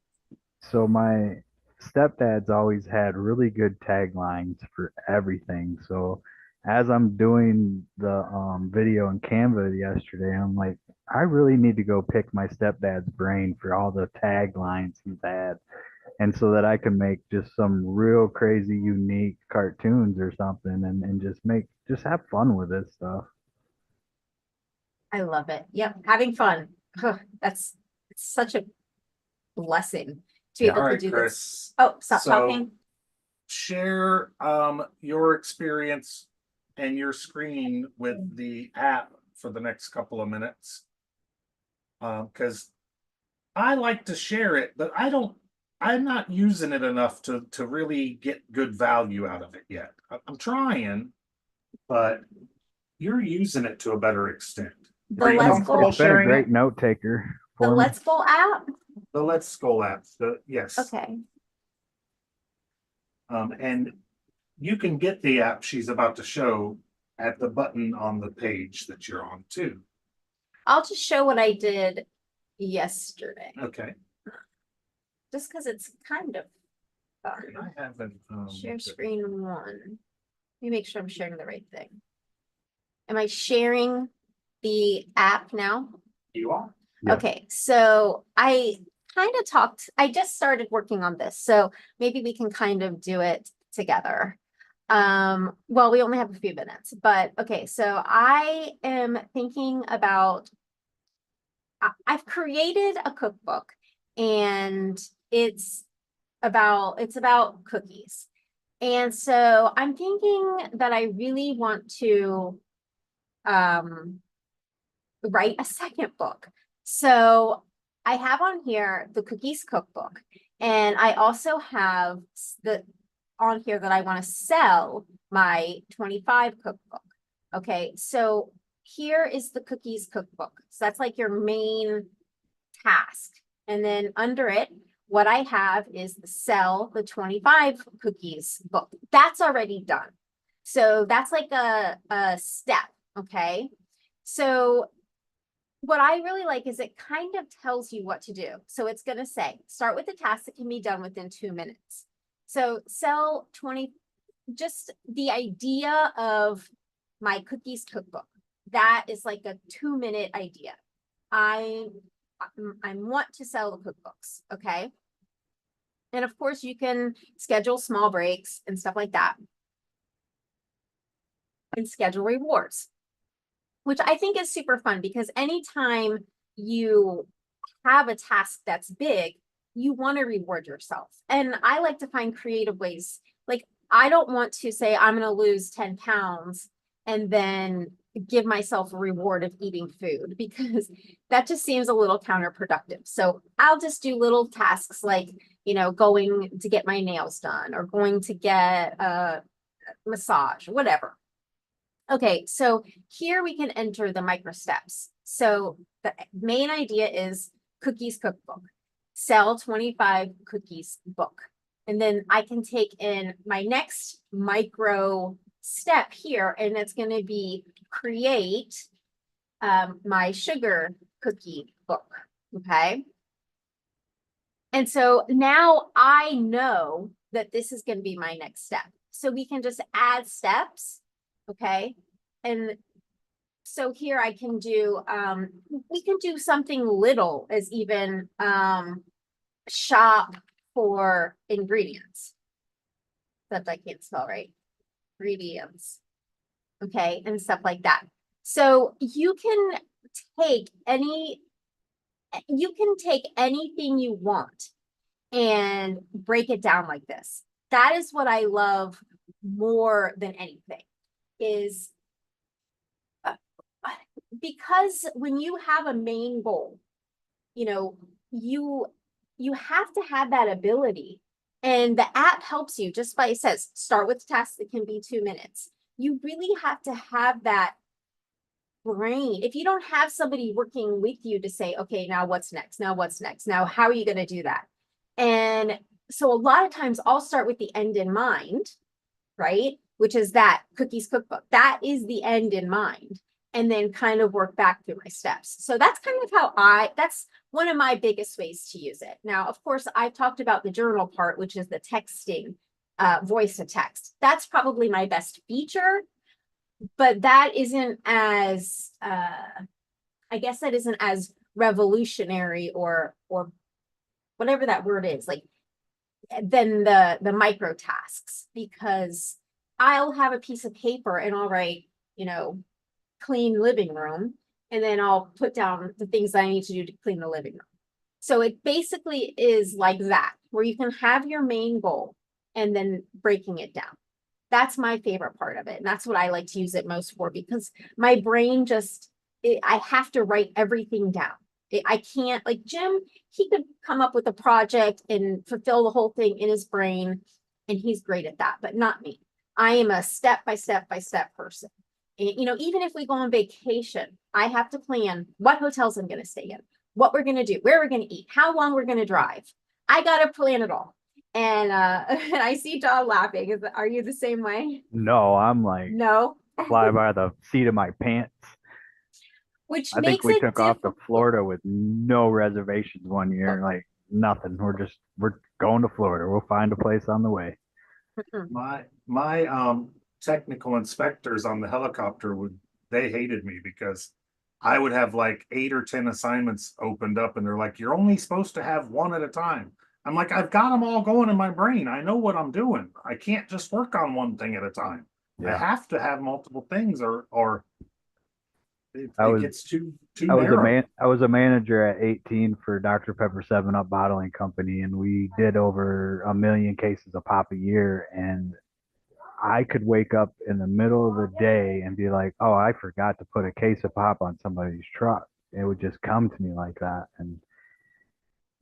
So my stepdad's always had really good taglines for everything. So as I'm doing the video in Canva yesterday, I'm like, I really need to go pick my stepdad's brain for all the taglines he's had. And so that I can make just some real crazy unique cartoons or something and just have fun with this stuff. I love it. Yep. Having fun. It's such a blessing to be Yeah, able all to right, do this. Chris. Oh, stop So- talking. Share your experience and your screen with the app for the next couple of minutes. Because I like to share it, but I'm not using it enough to really get good value out of it yet. I'm trying, but you're using it to a better extent. The Are you Let's comfortable Go, It's been a sharing great it? note taker the for me. Let's Go app. The Let's Go app. Yes. Okay. And you can get the app she's about to show at the button on the page that you're on too. I'll just show what I did yesterday, Okay. just because it's kind of And I haven't, Share screen one. Let me make sure I'm sharing the right thing. Am I sharing the app now? You are? Yes. Okay, so I just started working on this, so maybe we can kind of do it together. Well, we only have a few minutes, but okay, so I am thinking about, I've created a cookbook and it's about cookies. And so I'm thinking that I really want to write a second book. So I have on here the cookies cookbook, and I also have on here that I want to sell my 25 cookbook. Okay, so here is the cookies cookbook. So that's like your main task. And then under it, what I have is the sell the 25 cookies book. That's already done. So that's like a step. Okay. So what I really like is it kind of tells you what to do. So it's going to say, start with a task that can be done within 2 minutes. So sell 20, just the idea of my cookies cookbook. That is like a 2-minute idea. I want to sell the cookbooks. Okay. And of course you can schedule small breaks and stuff like that. And schedule rewards, which I think is super fun because anytime you have a task that's big, you want to reward yourself. And I like to find creative ways. Like, I don't want to say I'm going to lose 10 pounds and then give myself a reward of eating food because that just seems a little counterproductive. So I'll just do little tasks like, going to get my nails done or going to get a massage, whatever. Okay, so here we can enter the micro steps. So the main idea is cookies cookbook, sell 25 cookies book. And then I can take in my next micro step here, and it's going to be create my sugar cookie book. Okay. And so now I know that this is going to be my next step. So we can just add steps. Okay. And so here I can do, we can do something little as even shop for ingredients. That I can't spell right. Ingredients. Okay. And stuff like that. So you can take anything you want and break it down like this. That is what I love more than anything is because when you have a main goal, you have to have that ability, and the app helps you just by, it says start with tasks that can be 2 minutes. You really have to have that brain. If you don't have somebody working with you to say, okay, now what's next? Now what's next? Now, how are you going to do that? And so a lot of times I'll start with the end in mind, right? Which is that cookies cookbook. That is the end in mind. And then kind of work back through my steps. So that's kind of how that's one of my biggest ways to use it. Now, of course, I've talked about the journal part, which is the texting, voice to text. That's probably my best feature, but that isn't as, I guess that isn't as revolutionary or whatever that word is, like, than the micro tasks, because I'll have a piece of paper and I'll write, clean living room, and then I'll put down the things I need to do to clean the living room. So it basically is like that, where you can have your main goal and then breaking it down. That's my favorite part of it. And that's what I like to use it most for, because my brain I have to write everything down. I can't, like Jim, he could come up with a project and fulfill the whole thing in his brain, and he's great at that, but not me. I am a step by step person. And, even if we go on vacation, I have to plan what hotels I'm going to stay in, what we're going to do, where we're going to eat, how long we're going to drive. I got to plan it all. And and I see John laughing. Are you the same way? No, I'm like No. fly by the seat of my pants. Which I think makes we it took off to difficult. Florida with no reservations one year. Like, nothing. We're going to Florida. We'll find a place on the way. My technical inspectors on the helicopter they hated me because I would have like 8 or 10 assignments opened up and they're like, you're only supposed to have one at a time. I'm like, I've got them all going in my brain. I know what I'm doing. I can't just work on one thing at a time. I Yeah. have to have multiple things or it I gets too was narrow. I was a manager at 18 for Dr. Pepper 7 Up Bottling Company, and we did over 1 million cases of pop a year. And I could wake up in the middle of the day and be like, "Oh, I forgot to put a case of pop on somebody's truck." It would just come to me like that, and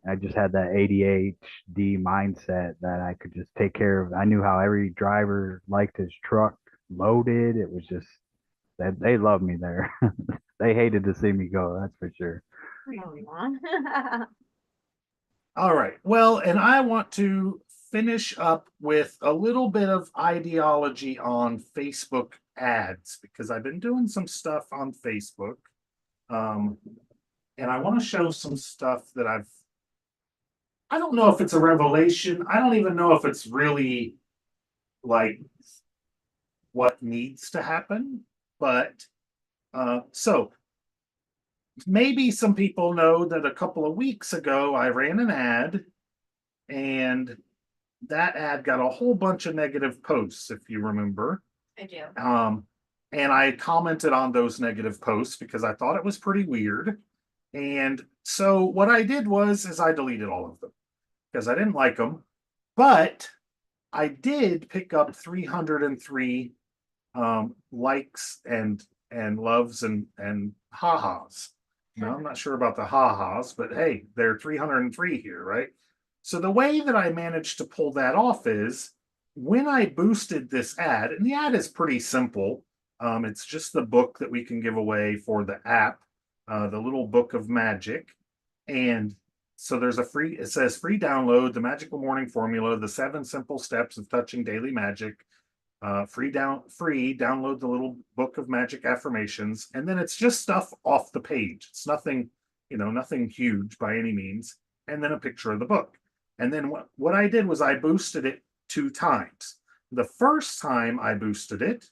I just had that ADHD mindset that I could just take care of. I knew how every driver liked his truck loaded. It was just that they loved me there. They hated to see me go, that's for sure. Aw. All right. Well, and I want to finish up with a little bit of ideology on Facebook ads because I've been doing some stuff on Facebook. And I want to show some stuff that I don't know if it's a revelation. I don't even know if it's really like what needs to happen. But so maybe some people know that a couple of weeks ago I ran an ad and that ad got a whole bunch of negative posts, if you remember. I do. And I commented on those negative posts because I thought it was pretty weird. And so what I did is I deleted all of them because I didn't like them. But I did pick up 303 likes and loves and ha-has. Now, I'm not sure about the ha-has, but hey, there are 303 here, right? So the way that I managed to pull that off is when I boosted this ad, and the ad is pretty simple. It's just the book that we can give away for the app, the little book of magic. And so there's it says free download, the magical morning formula, the 7 simple steps of touching daily magic, free download the little book of magic affirmations. And then it's just stuff off the page. It's nothing, nothing huge by any means. And then a picture of the book. And then what I did was I boosted it 2 times. The first time I boosted it,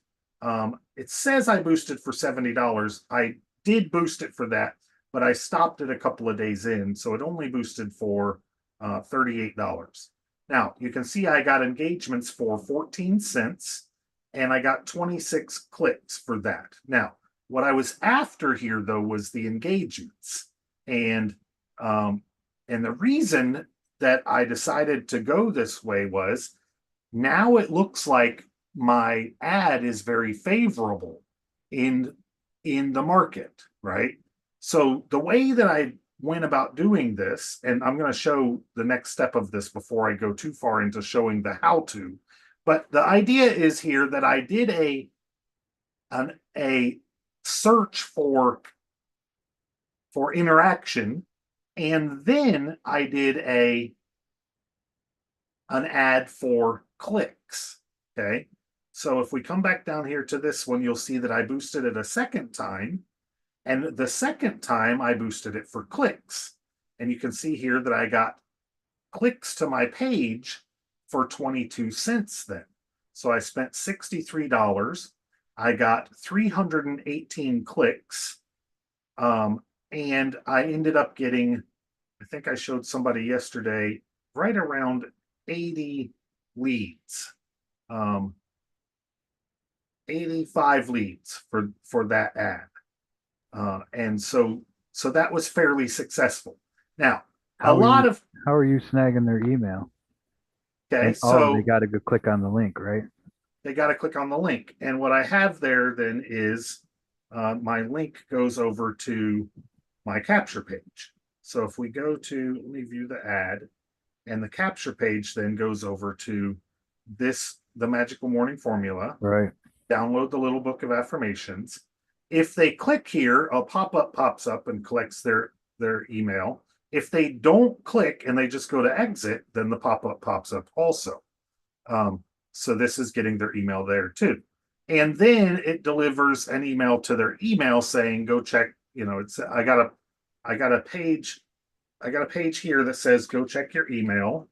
it says I boosted for $70. I did boost it for that, but I stopped it a couple of days in, so it only boosted for $38. Now, you can see I got engagements for 14 cents, and I got 26 clicks for that. Now, what I was after here, though, was the engagements. And the reason that I decided to go this way was now it looks like my ad is very favorable in the market, right? So the way that I went about doing this, and I'm going to show the next step of this before I go too far into showing the how to, but the idea is here that I did a search for interaction, and then I did an ad for clicks. Okay. So if we come back down here to this one, you'll see that I boosted it a second time. And the second time I boosted it for clicks. And you can see here that I got clicks to my page for 22 cents then. So I spent $63. I got 318 clicks. And I ended up getting, I think I showed somebody yesterday, right around 80 leads. 85 leads for that ad. And so that was fairly successful. Now, How are you snagging their email? Okay, so they got to go click on the link, right? They got to click on the link. And what I have there then is my link goes over to my capture page. So if we go to, let me view the ad, and the capture page then goes over to the magical morning formula. Right. Download the little book of affirmations. If they click here, a pop-up pops up and collects their email. If they don't click and they just go to exit, then the pop-up pops up also. So this is getting their email there too. And then it delivers an email to their email saying, go check, it's I got a page I got a page here that says go check your email.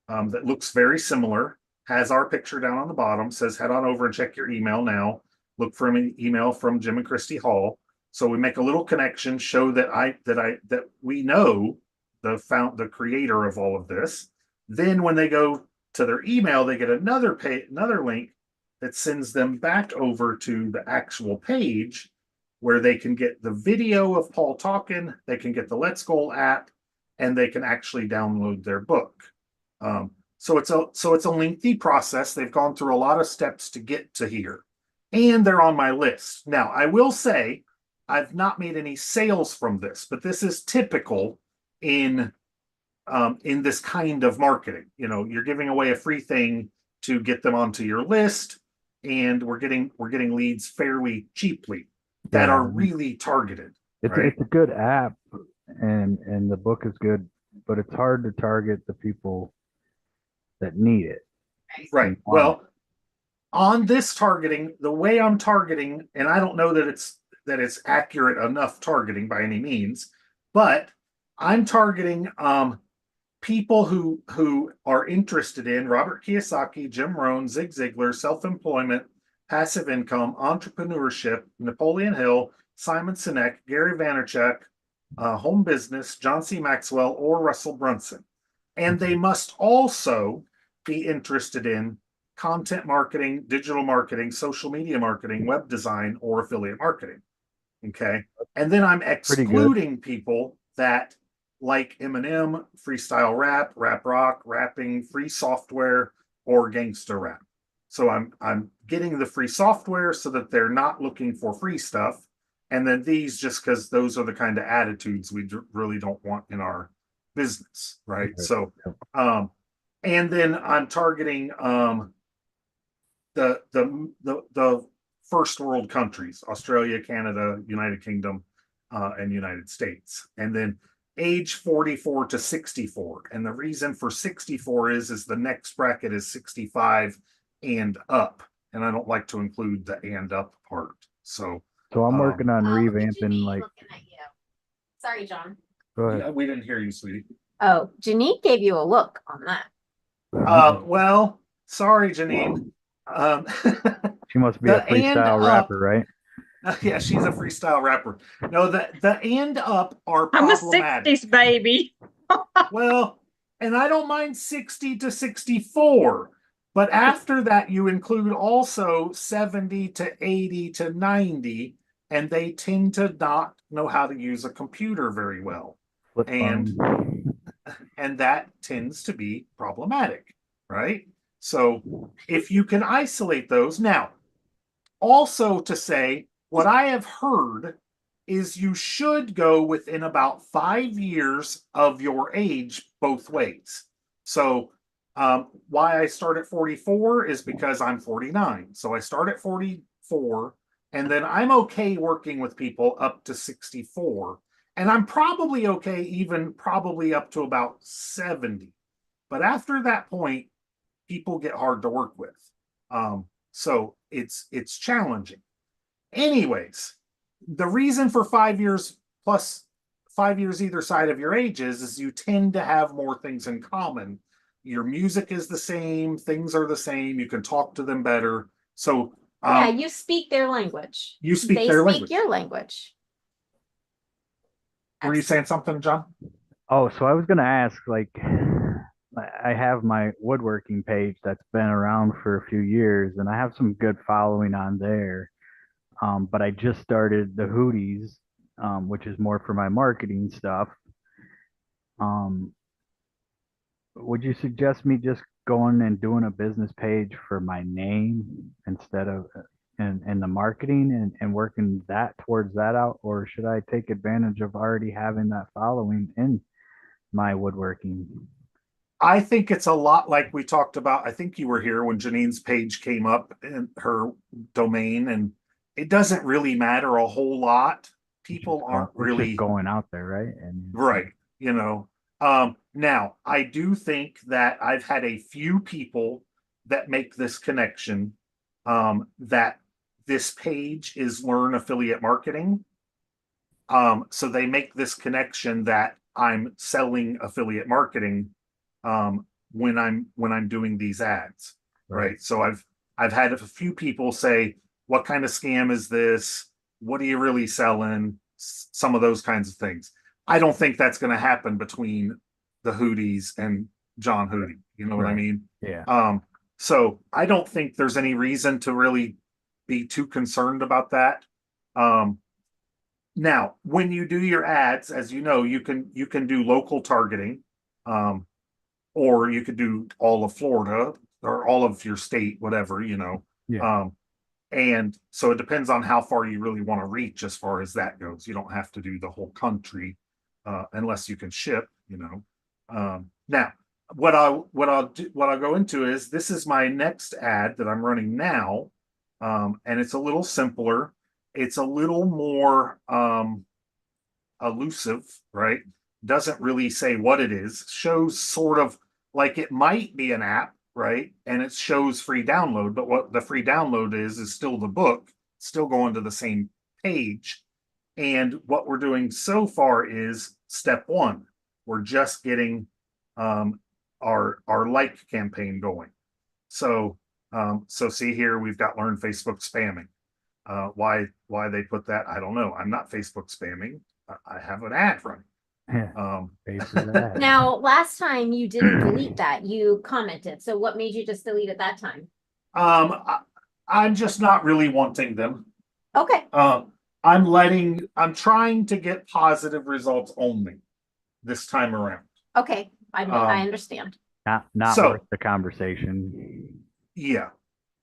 That looks very similar, has our picture down on the bottom, says head on over and check your email now. Look for an email from Jim and Kristi Hall. So we make a little connection, show that we know the creator of all of this. Then when they go to their email, they get another link that sends them back over to the actual page where they can get the video of Paul talking, they can get the Let's Go app, and they can actually download their book. So it's a lengthy process. They've gone through a lot of steps to get to here, and they're on my list. Now, I will say I've not made any sales from this, but this is typical in this kind of marketing. You know, you're giving away a free thing to get them onto your list, and we're getting leads fairly cheaply that are really targeted. It's a good app, and the book is good, but it's hard to target the people that need it. Right. Well, on this targeting, the way I'm targeting, and I don't know that it's accurate enough targeting by any means, but I'm targeting people who are interested in Robert Kiyosaki, Jim Rohn, Zig Ziglar, self-employment, passive income, entrepreneurship, Napoleon Hill, Simon Sinek, Gary Vaynerchuk, home business, John C. Maxwell, or Russell Brunson. And they must also be interested in content marketing, digital marketing, social media marketing, web design, or affiliate marketing. Okay. And then I'm excluding people that like Eminem, freestyle rap, rap rock, rapping, free software, or gangster rap. So I'm getting the free software so that they're not looking for free stuff. And then these, just because those are the kind of attitudes we really don't want in our business, right? So, and then I'm targeting the first world countries: Australia, Canada, United Kingdom, and United States. And then age 44 to 64. And the reason for 64 is the next bracket is 65 and up. And I don't like to include the and up part. So I'm working on revamping, Janine like, looking at you. Sorry, John. go ahead. yeah, we didn't hear you, sweetie. Oh, Janine gave you a look on that. Well, sorry, Janine. She must be the a freestyle and rapper, right? Yeah, she's a freestyle rapper. No, the and up are I'm a problematic. 60s baby. Well, and I don't mind 60 to 64, but after that, you include also 70 to 80 to 90, and they tend to not know how to use a computer very well. Flip And phone. and that tends to be problematic, right? So if you can isolate those. Now, also to say, what I have heard is you should go within about 5 years of your age both ways. So why I start at 44 is because I'm 49. So I start at 44, and then I'm okay working with people up to 64. And I'm probably okay even probably up to about 70. But after that point, people get hard to work with. So it's challenging. Anyways, the reason for 5 years plus 5 years either side of your ages is you tend to have more things in common. Your music is the same, things are the same, you can talk to them better. So Yeah, you speak their language. you speak They their speak language. your language. Were you saying something, John? Oh, so I was gonna ask, like, I have my woodworking page that's been around for a few years, and I have some good following on there. But I just started the Hooties, which is more for my marketing stuff. Um, would you suggest me just going and doing a business page for my name instead of in the marketing and working that towards that out, or should I take advantage of already having that following in my woodworking? I think it's a lot like we talked about. I think you were here when Janine's page came up in her domain, and it doesn't really matter a whole lot. People aren't It's really just going out there, right? And right, you know. Now I do think that I've had a few people that make this connection, that this page is learn affiliate marketing. So they make this connection that I'm selling affiliate marketing when I'm doing these ads, right? So I've had a few people say, what kind of scam is this? What are you really selling? Some of those kinds of things. I don't think that's going to happen between the Hooties and John Hootie. You know what I Right. mean? Yeah. So I don't think there's any reason to really be too concerned about that. Now, when you do your ads, as you know, you can do local targeting, or you could do all of Florida or all of your state, whatever, you know. Yeah. And so it depends on how far you really want to reach as far as that goes. You don't have to do the whole country unless you can ship, you know. Now, what I'll go into is this is my next ad that I'm running now, and it's a little simpler. It's a little more elusive, right? Doesn't really say what it is. Shows sort of like it might be an app, right? And it shows free download, but what the free download is still the book, still going to the same page. And what we're doing so far is step one. We're just getting our like campaign going. So see here, we've got learn Facebook spamming. Why they put that, I don't know. I'm not Facebook spamming. I have an ad running. Pay for that. Now, last time you didn't delete that, you commented. So what made you just delete it that time? I'm just not really wanting them. Okay. I'm trying to get positive results only this time around. Okay. I understand. Not So- worth the conversation. Yeah,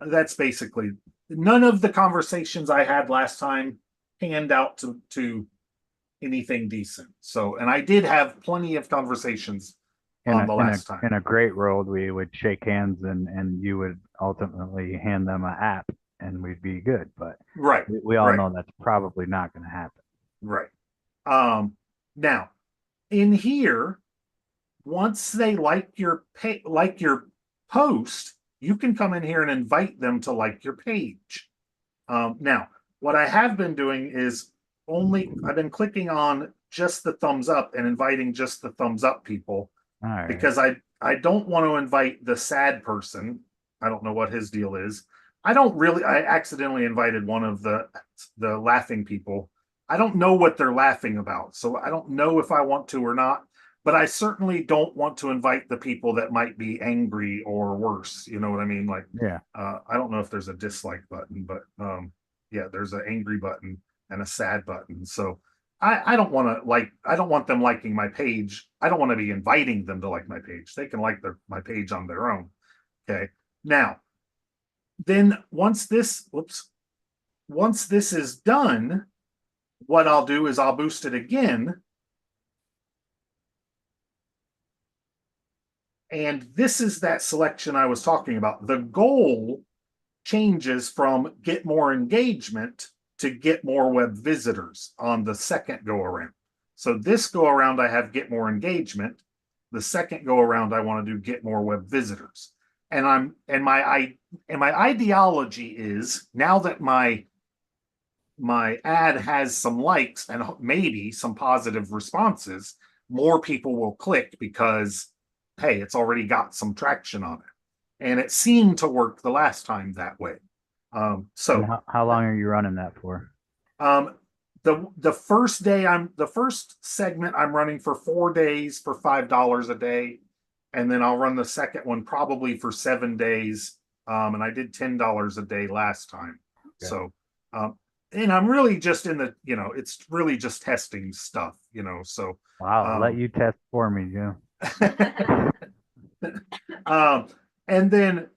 that's basically, none of the conversations I had last time panned out to anything decent. So, and I did have plenty of conversations on the last time. In a great world, we would shake hands and you would ultimately hand them an app and we'd be good. But Right, we all right. know that's probably not going to happen. right. Now in here, once they like your post, you can come in here and invite them to like your page. Now, what I have been doing is I've been clicking on just the thumbs up and inviting just the thumbs up people, All right. because I don't want to invite the sad person. I don't know what his deal is. I accidentally invited one of the laughing people. I don't know what they're laughing about, so I don't know if I want to or not. But I certainly don't want to invite the people that might be angry or worse. You know what I mean? Like, Yeah. I don't know if there's a dislike button, but yeah, there's an angry button and a sad button. So I don't want to I don't want them liking my page. I don't want to be inviting them to like my page. They can like my page on their own. Okay. Now, then once this is done, what I'll do is I'll boost it again. And this is that selection I was talking about. The goal changes from get more engagement to get more web visitors on the second go around. So this go around, I have get more engagement. The second go around, I want to do get more web visitors. And my ideology is, now that my ad has some likes and maybe some positive responses, more people will click because, hey, it's already got some traction on it. And it seemed to work the last time that way. And how long are you running that for? The first segment I'm running for 4 days for $5 a day. And then I'll run the second one probably for 7 days. And I did $10 a day last time. Okay. So, and I'm really just it's really just testing stuff, so. Wow, I'll let you test for me, Joe. And then,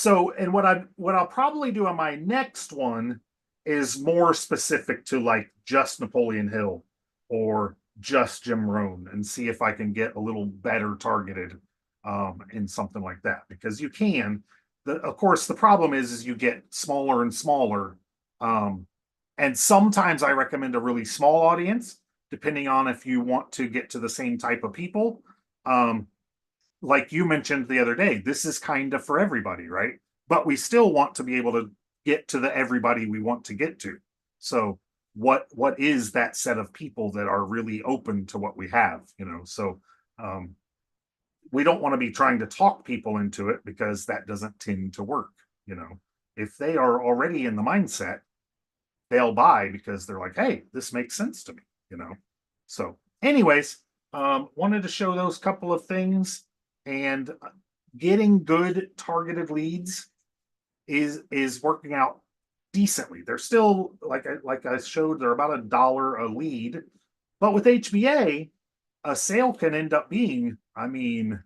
and what I'll probably do on my next one is more specific to like just Napoleon Hill or just Jim Rohn, and see if I can get a little better targeted in something like that, because you can. Of course, the problem is you get smaller and smaller, and sometimes I recommend a really small audience, depending on if you want to get to the same type of people. Like you mentioned the other day, this is kind of for everybody, right? But we still want to be able to get to the everybody we want to get to. So what is that set of people that are really open to what we have, you know? So we don't want to be trying to talk people into it, because that doesn't tend to work, you know. If they are already in the mindset, they'll buy because they're like, hey, this makes sense to me, you know. So anyways, wanted to show those couple of things. And getting good targeted leads is working out decently. They're still, like I showed, they're about $1 a lead, but with HBA, a sale can end up being, I mean,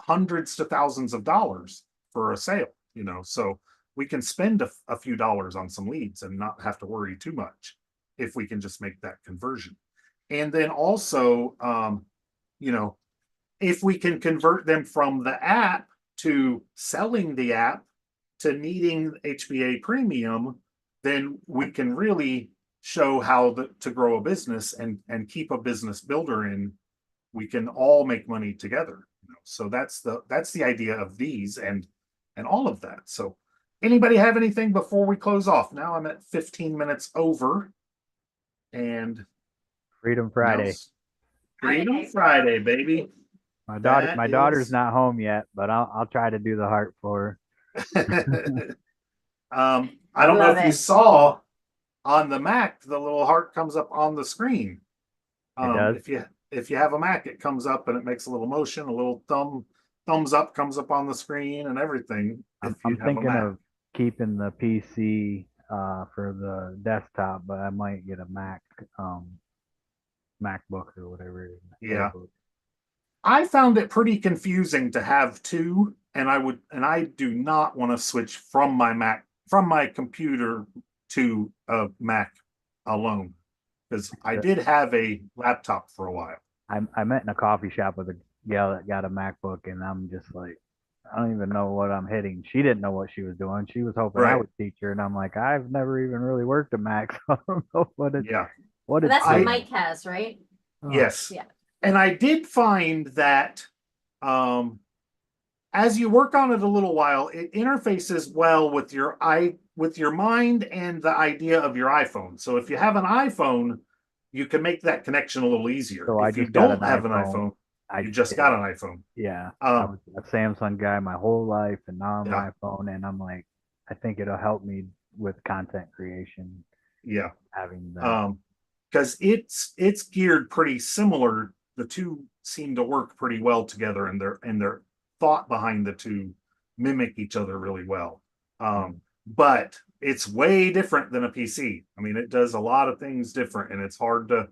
hundreds to thousands of dollars for a sale, you know. So we can spend a few dollars on some leads and not have to worry too much if we can just make that conversion. And then also, you know, if we can convert them from the app to selling the app to needing HBA premium, then we can really show how to grow a business and keep a business builder in. We can all make money together, you know? So that's the idea of these and all of that. So anybody have anything before we close off? Now I'm at 15 minutes over. And Freedom Friday. Freedom Friday, baby. My That daughter's is- not home yet, but I'll try to do the heart for her. I don't know Love if you it. saw on the Mac, the little heart comes up on the screen. It does? If you have a Mac, it comes up and it makes a little motion, a little thumbs up comes up on the screen and everything. I'm If you have a thinking Mac. of keeping the PC for the desktop, but I might get a Mac MacBook or whatever it is. Yeah. MacBook. I found it pretty confusing to have two, and I do not want to switch from my computer to a Mac alone, because I did have a laptop for a while. I met in a coffee shop with a gal that got a MacBook, and I'm just like, I don't even know what I'm hitting. She didn't know what she was doing. She was hoping I Right. would teach her, and I'm like, I've never even really worked a Mac, so I don't know what it. Yeah. What That's it's what I- doing. Mike has, right? Oh, Yes. Yeah. And I did find that as you work on it a little while, it interfaces well with your mind and the idea of your iPhone. So if you have an iPhone, you can make that connection a little easier. So I if you just got don't an have an iPhone. iPhone, you just got an iPhone. Yeah, I was a Samsung guy my whole life, and now I'm Yeah. an iPhone, and I'm like, I think it'll help me with content creation, Yeah. having that. Because it's geared pretty similar. The two seem to work pretty well together, and their thought behind the two mimic each other really well. But it's way different than a PC. I mean, it does a lot of things different, and it's hard to.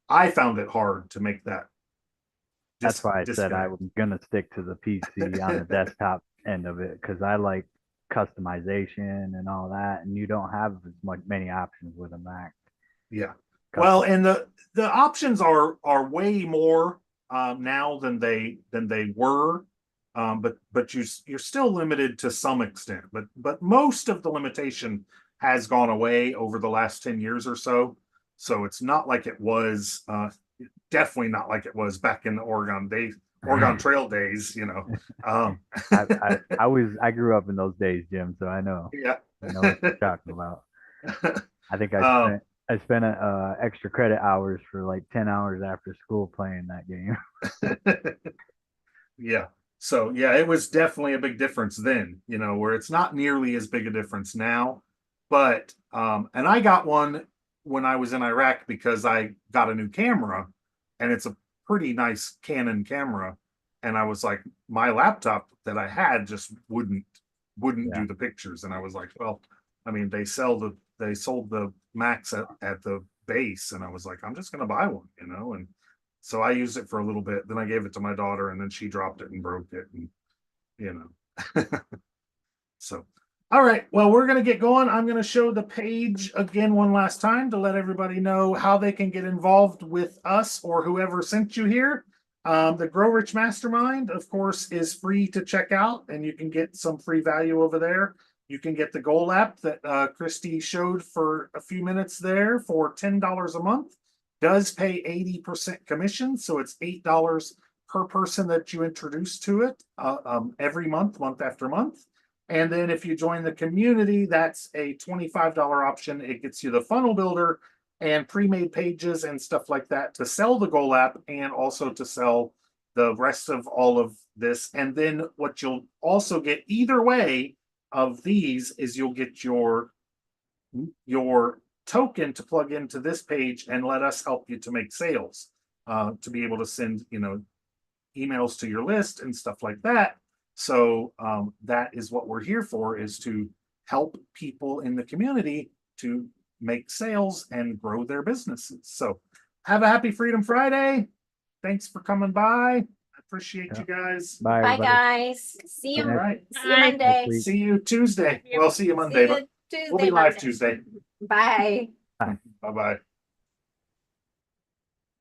I found it hard to make that. That's why I said I disconnect. was gonna stick to the PC on the desktop end of it, because I like customization and all that, and you don't have as many options with a Mac. Yeah. Well, and the options are way more now than they were, but you're still limited to some extent. But most of the limitation has gone away over the last 10 years or so. So it's not like it was. Definitely not like it was back in the Oregon Trail days. You know. I grew up in those days, Jim, so I know. Yeah. I know what you're talking about. I think I spent extra credit hours for like 10 hours after school playing that game. Yeah. So yeah, it was definitely a big difference then, you know, where it's not nearly as big a difference now. But and I got one when I was in Iraq because I got a new camera, and it's a pretty nice Canon camera. And I was like, my laptop that I had just wouldn't do the pictures. And I was like, well, I mean, they sold the Macs at the base, and I was like, I'm just gonna buy one, you know. And so I used it for a little bit, then I gave it to my daughter, and then she dropped it and broke it, and you know. So all right, well, we're gonna get going. I'm gonna show the page again one last time to let everybody know how they can get involved with us or whoever sent you here. The Grow Rich Mastermind, of course, is free to check out, and you can get some free value over there. You can get the Goal app that Kristi showed for a few minutes there for $10 a month. Does pay 80% commission, so it's $8 per person that you introduce to it every month after month. And then if you join the community, that's a $25 option. It gets you the funnel builder and pre-made pages and stuff like that to sell the goal app and also to sell the rest of all of this. And then what you'll also get either way of these is you'll get your token to plug into this page and let us help you to make sales, to be able to send, emails to your list and stuff like that. So that is what we're here for, is to help people in the community to make sales and grow their businesses. So have a happy Freedom Friday. Thanks for coming by. I appreciate you guys. Bye, Bye, everybody. guys. See All you. right. See you Monday. week. See you Tuesday. Well, see you See Monday, you but Tuesday, we'll be live Monday. Tuesday. Bye. Bye-bye.